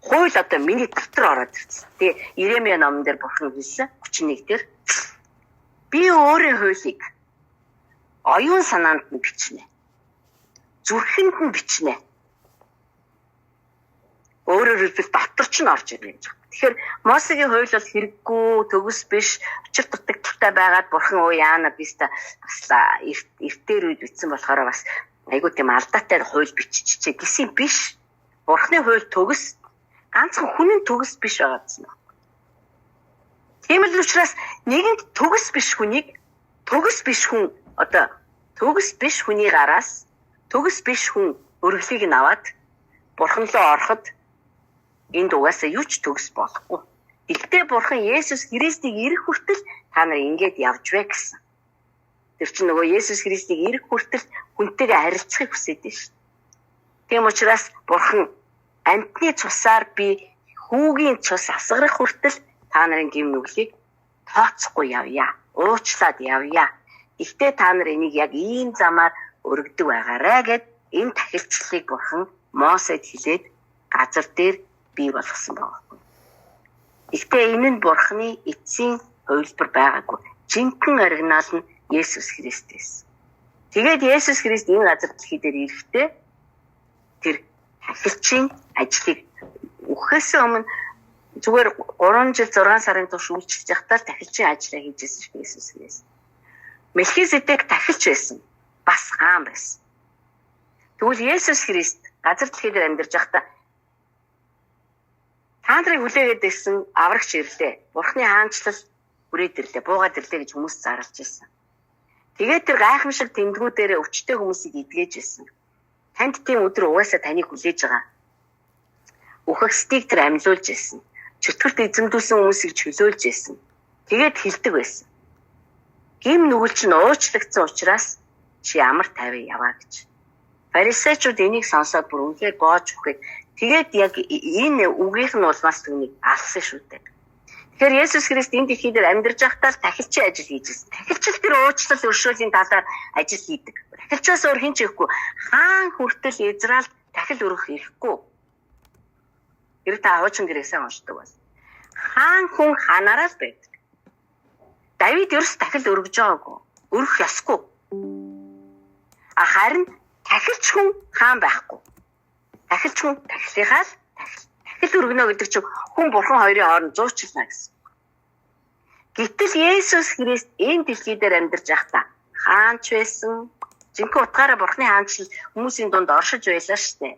хууль одоо миний дотор ороод ирсэн. Тэгээ Иремья номон дээр бурхан хэлсэн 31 дээр би өөрийн хуулийг оюун санаанд нь бичнэ. Зүрхэнд нь бичнэ. Өөрөөр хэлбэл дотор ч нь орж ирнэ гэж байна. Тэгэхээр Мосегийн хууль бол хэрэггүй, төгс биш, учир дутагдaltaй байгаад бурхан өө яана биста бас эртээр үед бичсэн болохоор бас айгуу тийм алдаатай хууль биччихээ гэсэн биш. Бурхны хууль төгс ганцхан хүний төгс биш байгаа гэсэн юм. Тийм л учраас нэгэнд төгс биш хүнийг төгс биш хүн одоо төгс биш хүний гараас төгс биш хүн өргөлийг нь аваад бурхан руу ороход энд угаасаа юу ч төгс болохгүй. Гэхдээ бурхан Есүс Христийг ирэх хүртэл та нар ингэж явж вэ гэсэн. Тэр чинь нөгөө Есүс Христийг ирэх хүртэл хүнтэйгээ харилцахыг хүсэж байна шүү. Тийм учраас бурхан амьтны цусаар би хүүгийн цус асгарах хүртэл та нарын гим нүглийг тооцохгүй явъя. Уучлаад явъя. Гэхдээ та нар энийг яг ийм замаар өргөдөг байгаарэ гэд энэ тахилчлалыг бурхан Мосед хэлээд газар дээр бий болгосон байна. Гэхдээ энэ нь бурханы эцсийн хувилбар байгаагүй. Жинхэнэ оригинал нь Есүс Христ байсан. Тэгээд Есүс Христ энэ газар дэлхий дээр ирэхдээ тэр тахилчийн ажлыг өгөхөөс өмнө зүгээр 3 жил 6 сарын турш үйлчлэж байхдаа тахилчийн ажлаа хийж байсан шүү Есүс Христ. Мелхизедек тахилч байсан. Бас хаан байсан. Тэгвэл Есүс Христ газар дэлхий дээр амьдарч байхдаа та нарыг хүлээгээд байсан аврагч ирлээ. Бурхны хаанчлал хүрээд ирлээ. Буугаад ирлээ гэж хүмүүс зарлж байсан. Тэгээд тэр гайхамшиг тэмдгүүдээр өвчтөе хүмүүсийг эдгэж байсан. Танд тийм өдөр угаасаа таныг хүлээж байгаа. Үхэгсдийг тэр амьлуулж байсан. Чөтгөрт эзэмдүүлсэн хүмүүсийг чөлөөлж байсан. Тэгээд хэлдэг байсан. Гим нүгэл чинь уучлагдсан учраас чи амар тайван яваа гэж. Фарисеучуд энийг сонсоод бүр үнхээр гоож өгөхөд тэгээд яг энэ үгийнх нь улмаас түүнийг алсан шүү дээ. Тэгэхээр Есүс Христ энэ дэлхий дээр амьдарч байхдаа тахилчийн ажил хийж байсан. Тахилч тэр уучлал өршөөлийн талаар ажил хийдэг. Тахилчаас өөр хэн ч ихгүй. Хаан хүртэл Израильд тахил өргөх ирэхгүй. Хэрэг та хуучин гэрээсээ уншдаг бол. Хаан хүн ханараа л байдаг. Давид ерөөс тахил өргөж байгаагүй. Өргөх ёсгүй. Харин тахилч хүн хаан байхгүй. Тахилч хүн тахилынхаа л тахил өргөнө гэдэг чинь хүн бурхан хоёрын хооронд зуучлаа гэсэн. Гэтэл Есүс Христ энэ дэлхий дээр амьдарч байхдаа хаанч байсан. Жинхэнэ утгаараа бурхны хаанчлал хүмүүсийн дунд оршиж байлаа шүү дээ.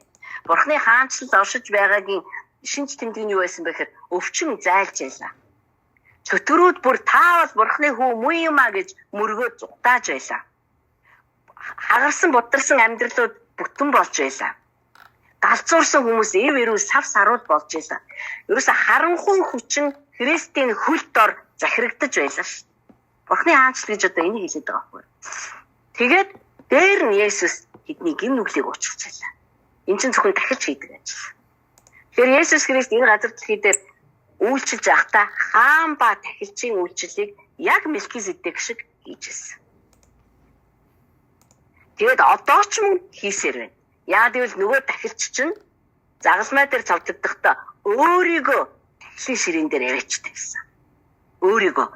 Бурхны хаанчлал оршиж байгаагийн шинж тэмдэг нь юу байсан бэ гэхээр өвчин зайлж байлаа. Чөтгөрүүд бүр таавал бурхны хүү муу юм а гэж мөргөө зугтааж байлаа. Хагарсан бударсан амьдралууд бүтэн болж байлаа. Галзуурсан хүмүүс эв эрүү сав саруул болж байлаа. Ерөөсө харанхуй хүчин Христийн хөл дор захирагдаж байлаа ш. Бурхны хаанчлал гэж одоо энийг хэлээд байгаа байхгүй. Тэгээд дээр нь Есүс бидний гим нүглийг уучлж байлаа. Энэ чинь зөвхөн дахиж хийдэг ажил. Тэгэхээр Есүс Христ энэ газар дэлхий дээр үйлчилж байхдаа хаан ба тахилчийн үйлчлэлийг яг Мелхизедек шиг хийжсэн. Тэгээд одоо ч мөн хийсээр байна. Яа гэвэл нөгөө тахилч чинь загалмай дээр цавдагдахдаа өөрийгөө тахилын ширээн дээр аваачдаг гэсэн. Өөрийгөө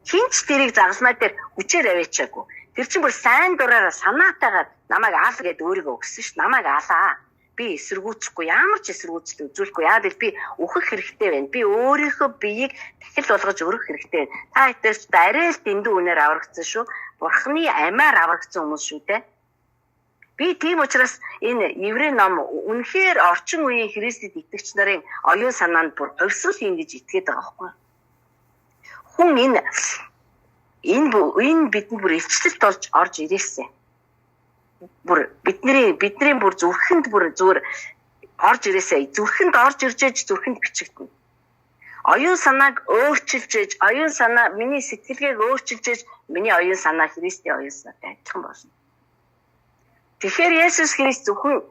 Хинч тэрийг загасмаа дээр хүчээр аваачаагүй. Тэр чинь бүр сайн дураараа санаатайгаар намайг аал гэд өөрийгөө өгсөн ш. Намайг алаа. Би эсэргүүцэхгүй, ямар ч эсэргүүцэл үзүүлэхгүй. Яа гэвэл би үхэх хэрэгтэй байна. Би өөрийнхөө биеийг дахил болгож өргөх хэрэгтэй байна. Та хэдээс арай л дэндүү үнээр аврагдсан шүү. Бурхны амиар аврагдсан хүмүүс шүү дээ. Би тийм учраас энэ еврей ном үнэхээр орчин үеийн Христэд итгэгч нарын оюун санаанд бүр хувьсрал хийн гэж итгээд байгаа байхгүй. Хүн энэ бидэнд бүр илчлэлт болж орж ирээсэ. Бүр бидний бүр зүрхэнд бүр зүгээр орж ирээсэ. Зүрхэнд орж ирж зүрхэнд бичигдэнэ. Оюун санааг өөрчилж ээж, оюун санаа миний сэтгэлгээг өөрчилж ээж, миний оюун санаа Христийн оюун санаатай адилхан болно. Тэгэхээр Есүс Христ зөвхөн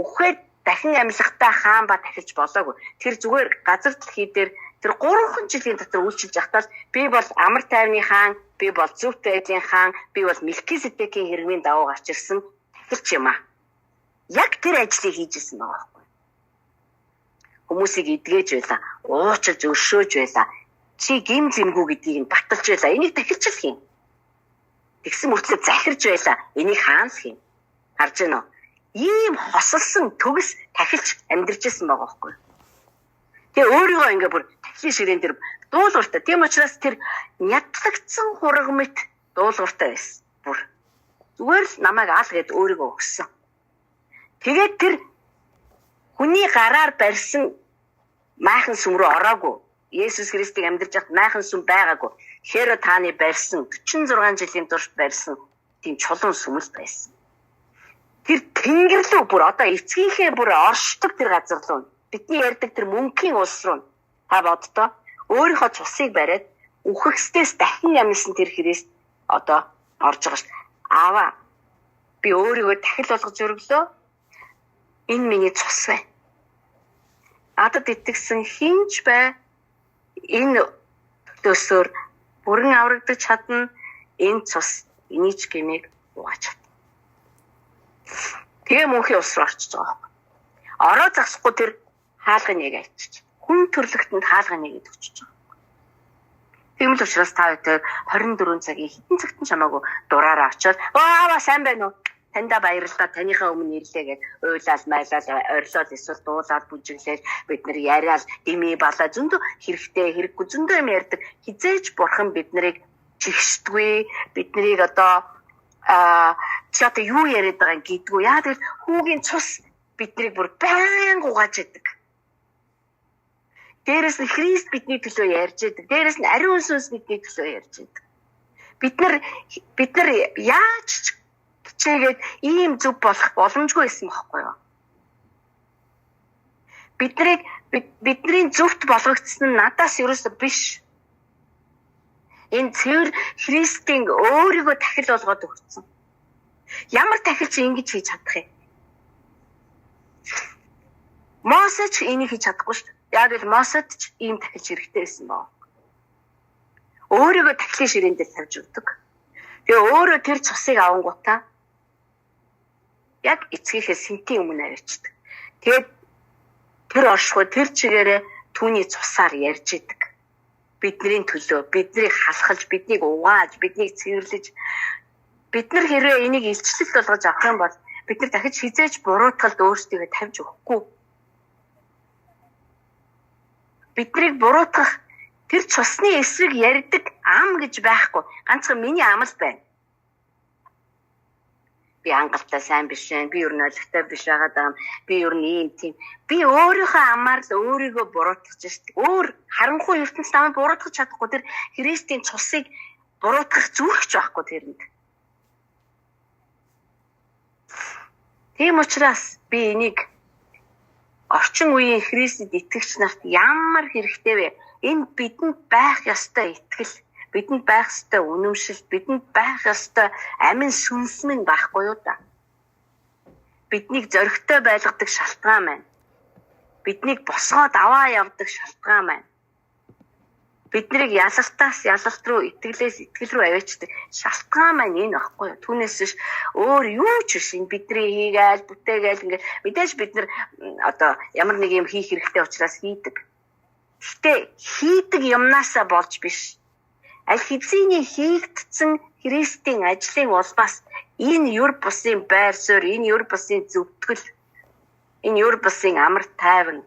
үхээд дахин амьлахтаа хаан ба тахилж болоогүй. Тэр зүгээр газар дэлхий дээр тэр 3 жилийн дотор үйлчилж явахдаа би бол амар тайвны хаан, би бол зөвхт байдлын хаан, би бол Мелкизедекийн хэрмийн давуу гарч ирсэн тахилч юм аа. Яг тэр ажлыг хийжсэн байгаа байхгүй. Хүмүүсийг эдгэж байлаа, уучилж өршөөж байлаа. Чи гим зэмгүү гэдгийг нь баталж байлаа. Энийг тахилч л хийн. Тэгсэн мөртлөө захирж байлаа. Энийг хаанс хийн. Харж байна уу? Ийм хосолсон төгс тахилч амьдарч байсан байгаа байхгүй. Тэгээ өөрийгөө ингээ бүр тахилын ширээн дээр дуулууртай. Тийм учраас тэр нятлагдсан хураг мэт дуулууртай байсан. Бүр зүгээр л намайг аал гэд өөрийгөө өгсөн. Тэгээд тэр хүний гараар барьсан майхан сүм рүү ороогүй. Есүс Христийг амьдарч байхад майхан сүм байгаагүй. Херод хааны барьсан 46 жилийн турш барьсан тийм чулуун сүм л байсан. Тэр тэнгэр рүү бүр одоо эцгийнхээ бүр оршдог тэр газар руу бидний ярьдаг тэр мөнхийн улс руу та боддоо өөрийнхөө цусыг бариад үхэхстээс дахин ямсан тэр Христ одоо орж байгаа шүү. Аава би өөрийгөө дахил болгож өргөлөө. Энэ миний цус бай. Надад итгэсэн хинч бай. Энэ төсөөр бүрэн аврагдаж чадна. Энэ цус энийч гэмийг угааж чадна. Тэгээ мөнхийн улс руу орчиж байгаа. Ороо засахгүй тэр хаалгын нэг альчиж. Хүн төрлөختөнд хаалгын нэгэд өчөж байгаа. Тийм л учраас та бүхэн 24 цагийн хэдэн цагт нь чамаагүй дураараа очиод аа сайн байна уу? Таньда баярлалаа. Танийхаа өмнө ирлээ гэж уйлал майлал орилол эсвэл дуулаад бүжиглээд бид нар яриад дими балаа зөндөө хэрэгтэй хэрэггүй зөндөө юм ярьдаг. Хизээч бурхан бид нарыг чигшдэггүй. Бид нарыг одоо чи одоо юу яриад байгаа гэдгүү. Яа тэгвэл хүүгийн цус биднийг бүр байнга угааж яадаг. Дээрээс нь Христ бидний төлөө ярьж яадаг. Дээрээс нь ариун сүнс бидний төлөө ярьж яадаг. Бид нар яаж чигээд ийм зүв болох боломжгүй байсан байхгүй юу? Бидний зөвхт болгогдсон нь надаас ерөөсөө биш. Энэ цэвэр Христийн өөрийгөө тахил болгоод өгсөн. Ямар тахилч ингэж хийж чадах юм? Мосеч энийг хийж чадахгүй шүү дээ. Яг л Мосед ч ийм тахилч хэрэгтэй байсан баа. Өөрийгөө тахилын ширээн дээр тавьж өгдөг. Тэгээ өөрөө тэр цусыг авангуудаа яг эцгийнхээ сэнтийн өмнө авчихдээ. Тэгээд тэр оршихуй тэр чигээрээ түүний цусаар ярьж идэг. Бидний төлөө, биднийг халахлж, биднийг угааж, биднийг цэвэрлэж, бид нар хэрвээ энийг илчлэлт болгож авах юм бол бид нар дахиж хизээж буруутгалд өөрсдийгөө тавьж өгөхгүй. Биднийг буруутгах тэр цусны эсрэг ярьдаг ам гэж байхгүй. Ганцхан миний ам л байна. Би ангалтай сайн биш ээ. Би ер нь ойлгохтой биш байгаа. Би ер нь ийм тийм. Би өөрийнхөө амаар л өөрийгөө буруутгаж шít. Өөр харанхуй ертөнцийн амыг буруутгах чадахгүй. Тэр Христийн цусыг буруутгах зүрхч байхгүй тэрэнд. Тийм учраас би энийг орчин үеийн Христэд итгэгч нарт ямар хэрэгтэй вэ? Энэ бидэнд байх ёстой итгэл, бидэнд байх ёстой үнэмшил, бидэнд байх ёстой амин сүнс минь байхгүй юу да? Биднийг зоригтой байлгадаг шалтгаан маань. Биднийг босгоод аваа явдаг шалтгаан маань. Биднийг ялалтаас ялалт руу, итгэлээс итгэл рүү аваачдаг шалтгаан маань энэ байхгүй юу? Түүнээс биш өөр юу ч биш. Энэ бидний хийгээл, бүтээгээл ингээд мэдээж бид нар одоо ямар нэг юм хийх хэрэгтэй учраас хийдэг. Гэтэ хийдэг юмнасаа болж биш. аль хэзээний хийгдсэн Христийн ажлын улмаас энэ юр бусын байр суурь, энэ юр бусын зөвтгөл, энэ юр бусын амар тайван,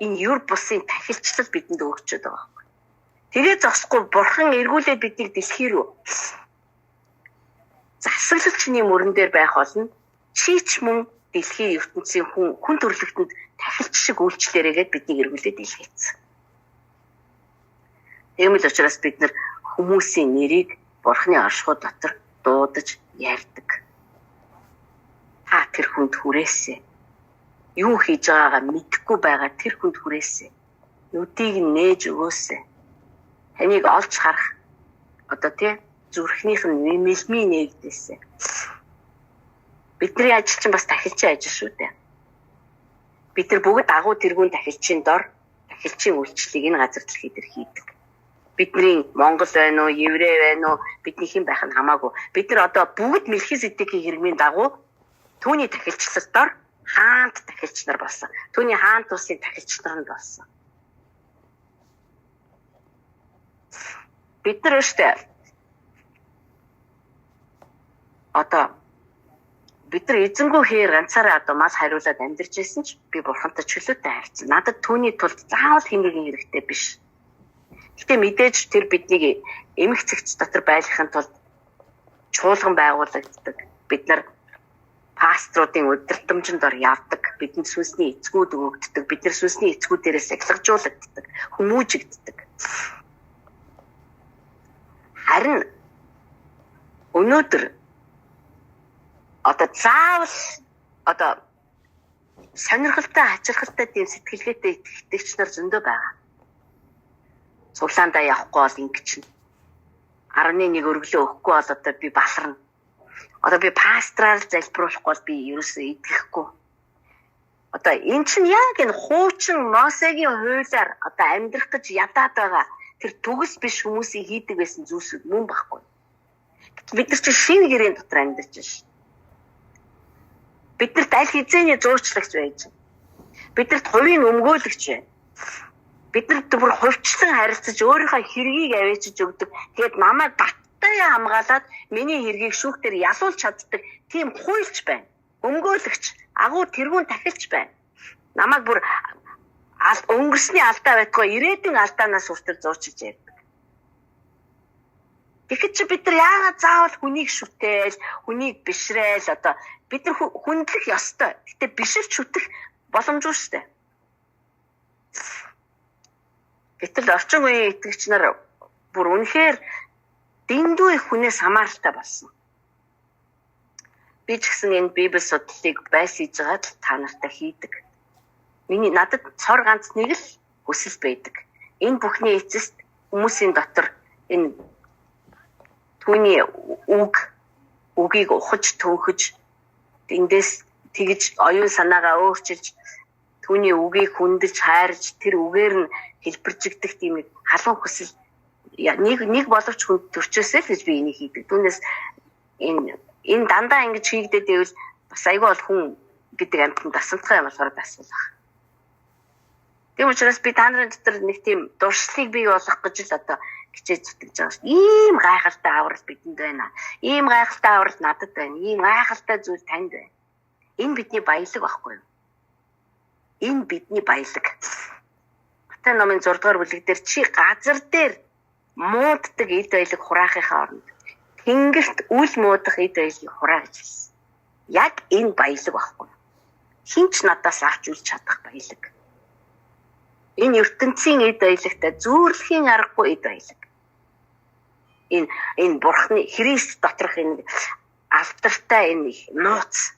энэ юр бусын тахилчлал бидэнд өгчөд байгаа юм. Тэгээ зогсохгүй бурхан эргүүлээд биднийг дэлхий рүү засаглалчны мөрөн дээр байх болно. Чи ч мөн дэлхийн ертөнцийн хүн төрлөختөнд тахилч шиг үйлчлээрээгээд биднийг эргүүлээд илгээсэн. Тэгмэл учраас бид нар хүмүүсийн нэрийг бурханы оршихуй дотор дуудаж ярьдаг. Та тэр хүнд хүрээсэй. Юу хийж байгаагаа мэдэхгүй байгаа тэр хүнд хүрээсэй. Нүдийг нээж өгөөсэй. Таныг олж харах одоо тий зүрхнийх нь мэлмийн нэгдээсэй. Бидний ажил чинь бас тахилчийн ажил шүү дээ. Бид нар бүгд агуу тэргүүн тахилчийн дор тахилчийн үйлчлэлийг энэ газар дэлхий дээр хийдэг. Бидний Монгол байна уу, еврей байна уу, бидний хэн байх нь хамаагүй. Бид нар одоо бүгд Мелхизедекийн хэрмийн дагуу түүний тахилчлалт дор хаант тахилч нар болсон. Түүний хаант улсын тахилч нар нь болсон. Бид нар өштэй одоо бид нар эзэнгүй хээр ганцаараа одоо мас хариулаад амьдарч байсан ч би бурхантай чөлөөтэй харьцсан. Надад түүний тулд заавал хэмээгийн хэрэгтэй биш. Гэтэ мэдээж тэр биднийг эмх цэгц дотор байлгахын тулд чуулган байгуулагддаг. Бид нар паструудын удирдамжинд ор явдаг. Бидэнд сүнсний эцгүүд өгөгддөг. Бид нар сүнсний эцгүүдээрээ сахилгажуулагддаг. Хүмүүжигддэг. Харин өнөөдөр одоо заавал одоо сонирхолтой хачирхалтай тийм сэтгэлгээтэй итгэгч нар зөндөө байгаа. Цуглаандаа явахгүй бол ингэч 11 өргөлөө өгөхгүй бол одоо би баларна. Одоо би пастраар залбируулахгүй бол би ерөөсөө итгэхгүй. Одоо эн чинь яг энэ хуучин Мосегийн хуулиар одоо амьдрах гэж ядаад байгаа тэр төгс биш хүмүүсийн хийдэг байсан зүйлсүүд мөн баггүй. Бид нар чинь шинэ гэрээний дотор амьдарч байна. Биднэрт аль хэзээний зуурчлагч байж байна. Биднэрт хувийн өмгөөлөгч байна. Биднэрт бүр хувьчлан харилцаж өөрийнхөө хэргийг авчиж өгдөг. Тэгээд намайг баттай хамгаалаад миний хэргийг шүүхтэр ялуулж чаддаг тийм хуульч байна. Өмгөөлөгч, агуу тэргүүн тахилч байна. Намайг бүр өнгөрсний алдаа байтугай ирээдүйн алдаанаас хүртэл зуурчилж ярьдаг. Тэгэхэд чи бид нар яагаад заавал хүнийг шүтээл, хүнийг бишрээл одоо бид нар хүндлэх ёстой. Гэтэ бишрч шүтэх боломжгүй шүү дээ. Гэтэл орчин үеийн итгэгч нар бүр үнэхээр дэндүү их хүнээс хамааралтай болсон. Би ч гэсэн энэ Библи судлалыг байсхийж байгаа л та нартай хийдэг. Миний надад цор ганц нэг л хүсэл байдаг. Энэ бүхний эцэст хүмүүсийн дотор энэ түүний үгийг ухаж төнхөж эндээс тэгж оюун санаагаа өөрчилж түүний үгийг хүндэлж хайрж тэр үгээр нь хэлбэржигдэх тийм халуун хүсэл нэг боловч хүнд төрчөөсэй л гэж би энийг хийдэг. Түүнээс энэ дандаа ингэж хийгдээд байвал бас айгүй бол хүн гэдэг амьтанд дасамтгай юм болохоор дасуулах. Тийм учраас би та нарын дотор нэг тийм дуршлыг бий болгох гэж л одоо хичээж зүтгэж байгаа шүү. Ийм гайхалтай аврал бидэнд байна. Ийм гайхалтай аврал надад байна. Ийм гайхалтай зүйл танд байна. Энэ бидний баялаг байхгүй юу? Энэ бидний баялаг. Матай номын 6 дугаар бүлэг дээр чи газар дээр мууддаг эд баялаг хураахынхаа оронд тэнгэрт үл муудах эд баялагийг хураа гэж хэлсэн. Яг энэ баялаг байхгүй юу? Хинч надаас авч үлч чадах баялаг. Энэ ертөнцийн эд баялагтай зүүрлэхийн аргагүй эд баялаг. Энэ бурхны Христ доторх энэ алдартай энэ нууц.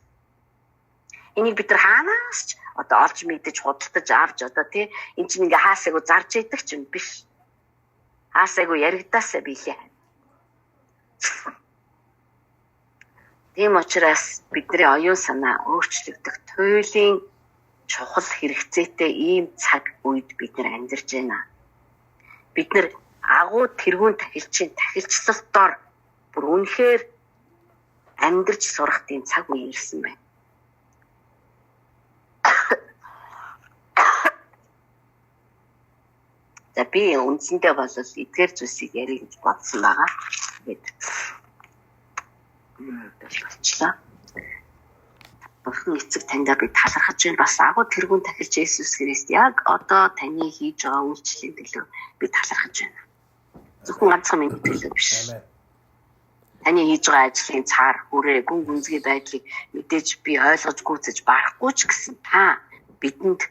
Энийг бид нар хаанаас ч одоо олж мэдэж худалдаж авч одоо тий эн чинь ингээ хаасайгуу зарж идэг ч юм биш. Хаасайгуу яригдаасаа биелээ. Тийм учраас бидний оюун санаа өөрчлөгдөх туйлын чухал хэрэгцээтэй ийм цаг үед бид нар амьдарч байна. Бид нар агуу тэргүүн тахилчийн тахилчлалт дор бүр үнэхээр амьдарч сурах тийм цаг үе ирсэн байна. За би үндсэндээ бол эдгээр зүйлсийг ярих гэж бодсон байгаа. Тэгээд болчихлоо. Бурхан эцэг таньда би талархаж байна. Бас агуу тэргүүн тахилч Есүс Христ яг одоо таны хийж байгаа үйлчлэлийн төлөө би талархаж байна. Зөвхөн ганцхан миний төлөө биш. Таны хийж байгаа ажлын цаар хүрээ гүн гүнзгий байдлыг мэдээж би ойлгож гүйцэж барахгүй ч гэсэн та бидэнд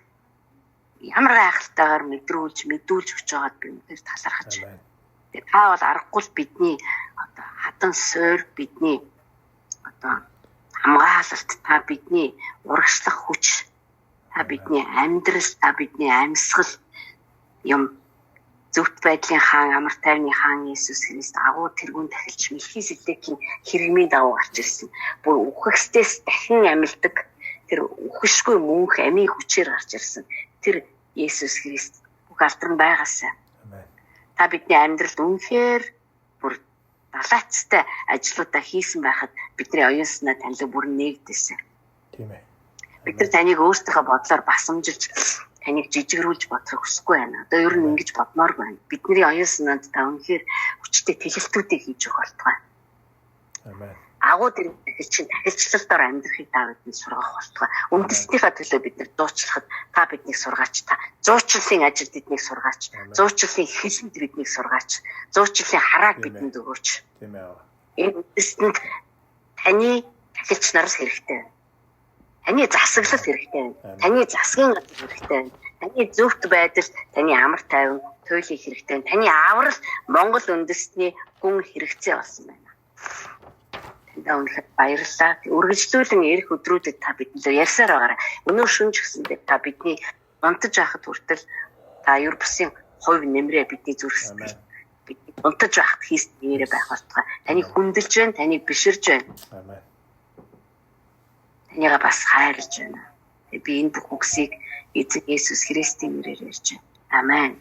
ямар гайхалтайгаар мэдүүлж өгч байгаад би үнээр талархаж байна. Тэгээ та бол аргагүй л бидний одоо хадан суур бидний одоо хамгаалалт та бидний урагшлах хүч та бидний амьдрал та бидний амьсгал юм зөвхт байдлын хаан амар тайвны хаан Есүс Христ агуу тэргүүн тахилч Мелхиседекийн хэрэгмийн дагуу гарч ирсэн. Бүр үхэхстээс дахин амьлдаг тэр үхэшгүй мөнх амийн хүчээр гарч ирсэн. Тэр Есүс Христ бүх алдран байгаасаа. Та бидний амьдралд үнэхээр бүр далайцтай ажлуудаа хийсэн байхад бидний оюун санаа танил бүр нэгдэсэн. Тийм ээ. Бид нар таныг өөрсдийнхөө бодлоор басамжилж таныг жижигрүүлж бодохыг хүсэхгүй байна. Одоо ер нь ингэж бодмоор байна. Бидний оюун санаанд та үнэхээр хүчтэй тэлэлтүүдийг хийж өгөх болтугай. Амен. Агуу тэр чинь тахилчлалтаар амьдрахыг та бидэнд сургах болтугай. Үндэснийхээ төлөө бид нар дуучлахад та биднийг сургаач, та зуучлалын ажилд биднийг сургаач, зуучлалын хэлэнд биднийг сургаач, зуучлалын харааг бидэнд өгөөч. Тийм ээ. Энэ үндэстэнд таны тахилч нараас хэрэгтэй. Таны засаглал хэрэгтэй байна. Таны засгийн газар хэрэгтэй байна. Таны зөвхт байдал, таны амар тайван, туйлын хэрэгтэй байна. Таны аврал Монгол үндэстний гүн хэрэгцээ болсон байна. Тандаа үнэхээр баярлалаа. Үргэлжлүүлэн ирэх өдрүүдэд та биднээ ярьсаар байгаарай. Өнөө шөнө ч гэсэндээ та бидний унтаж байхад хүртэл та юр бусын хувь нэмрээ бидний зүрхсэтгэл бидний унтаж байхад хийсэн нэрээ байх болтугай. Таныг хүндэлж байна, таныг биширж байна. Амен. Танийга бас хайрлаж байна. Би энэ бүх үгсийг эзэн Есүс Христийн нэрээр ярьж байна. Амен.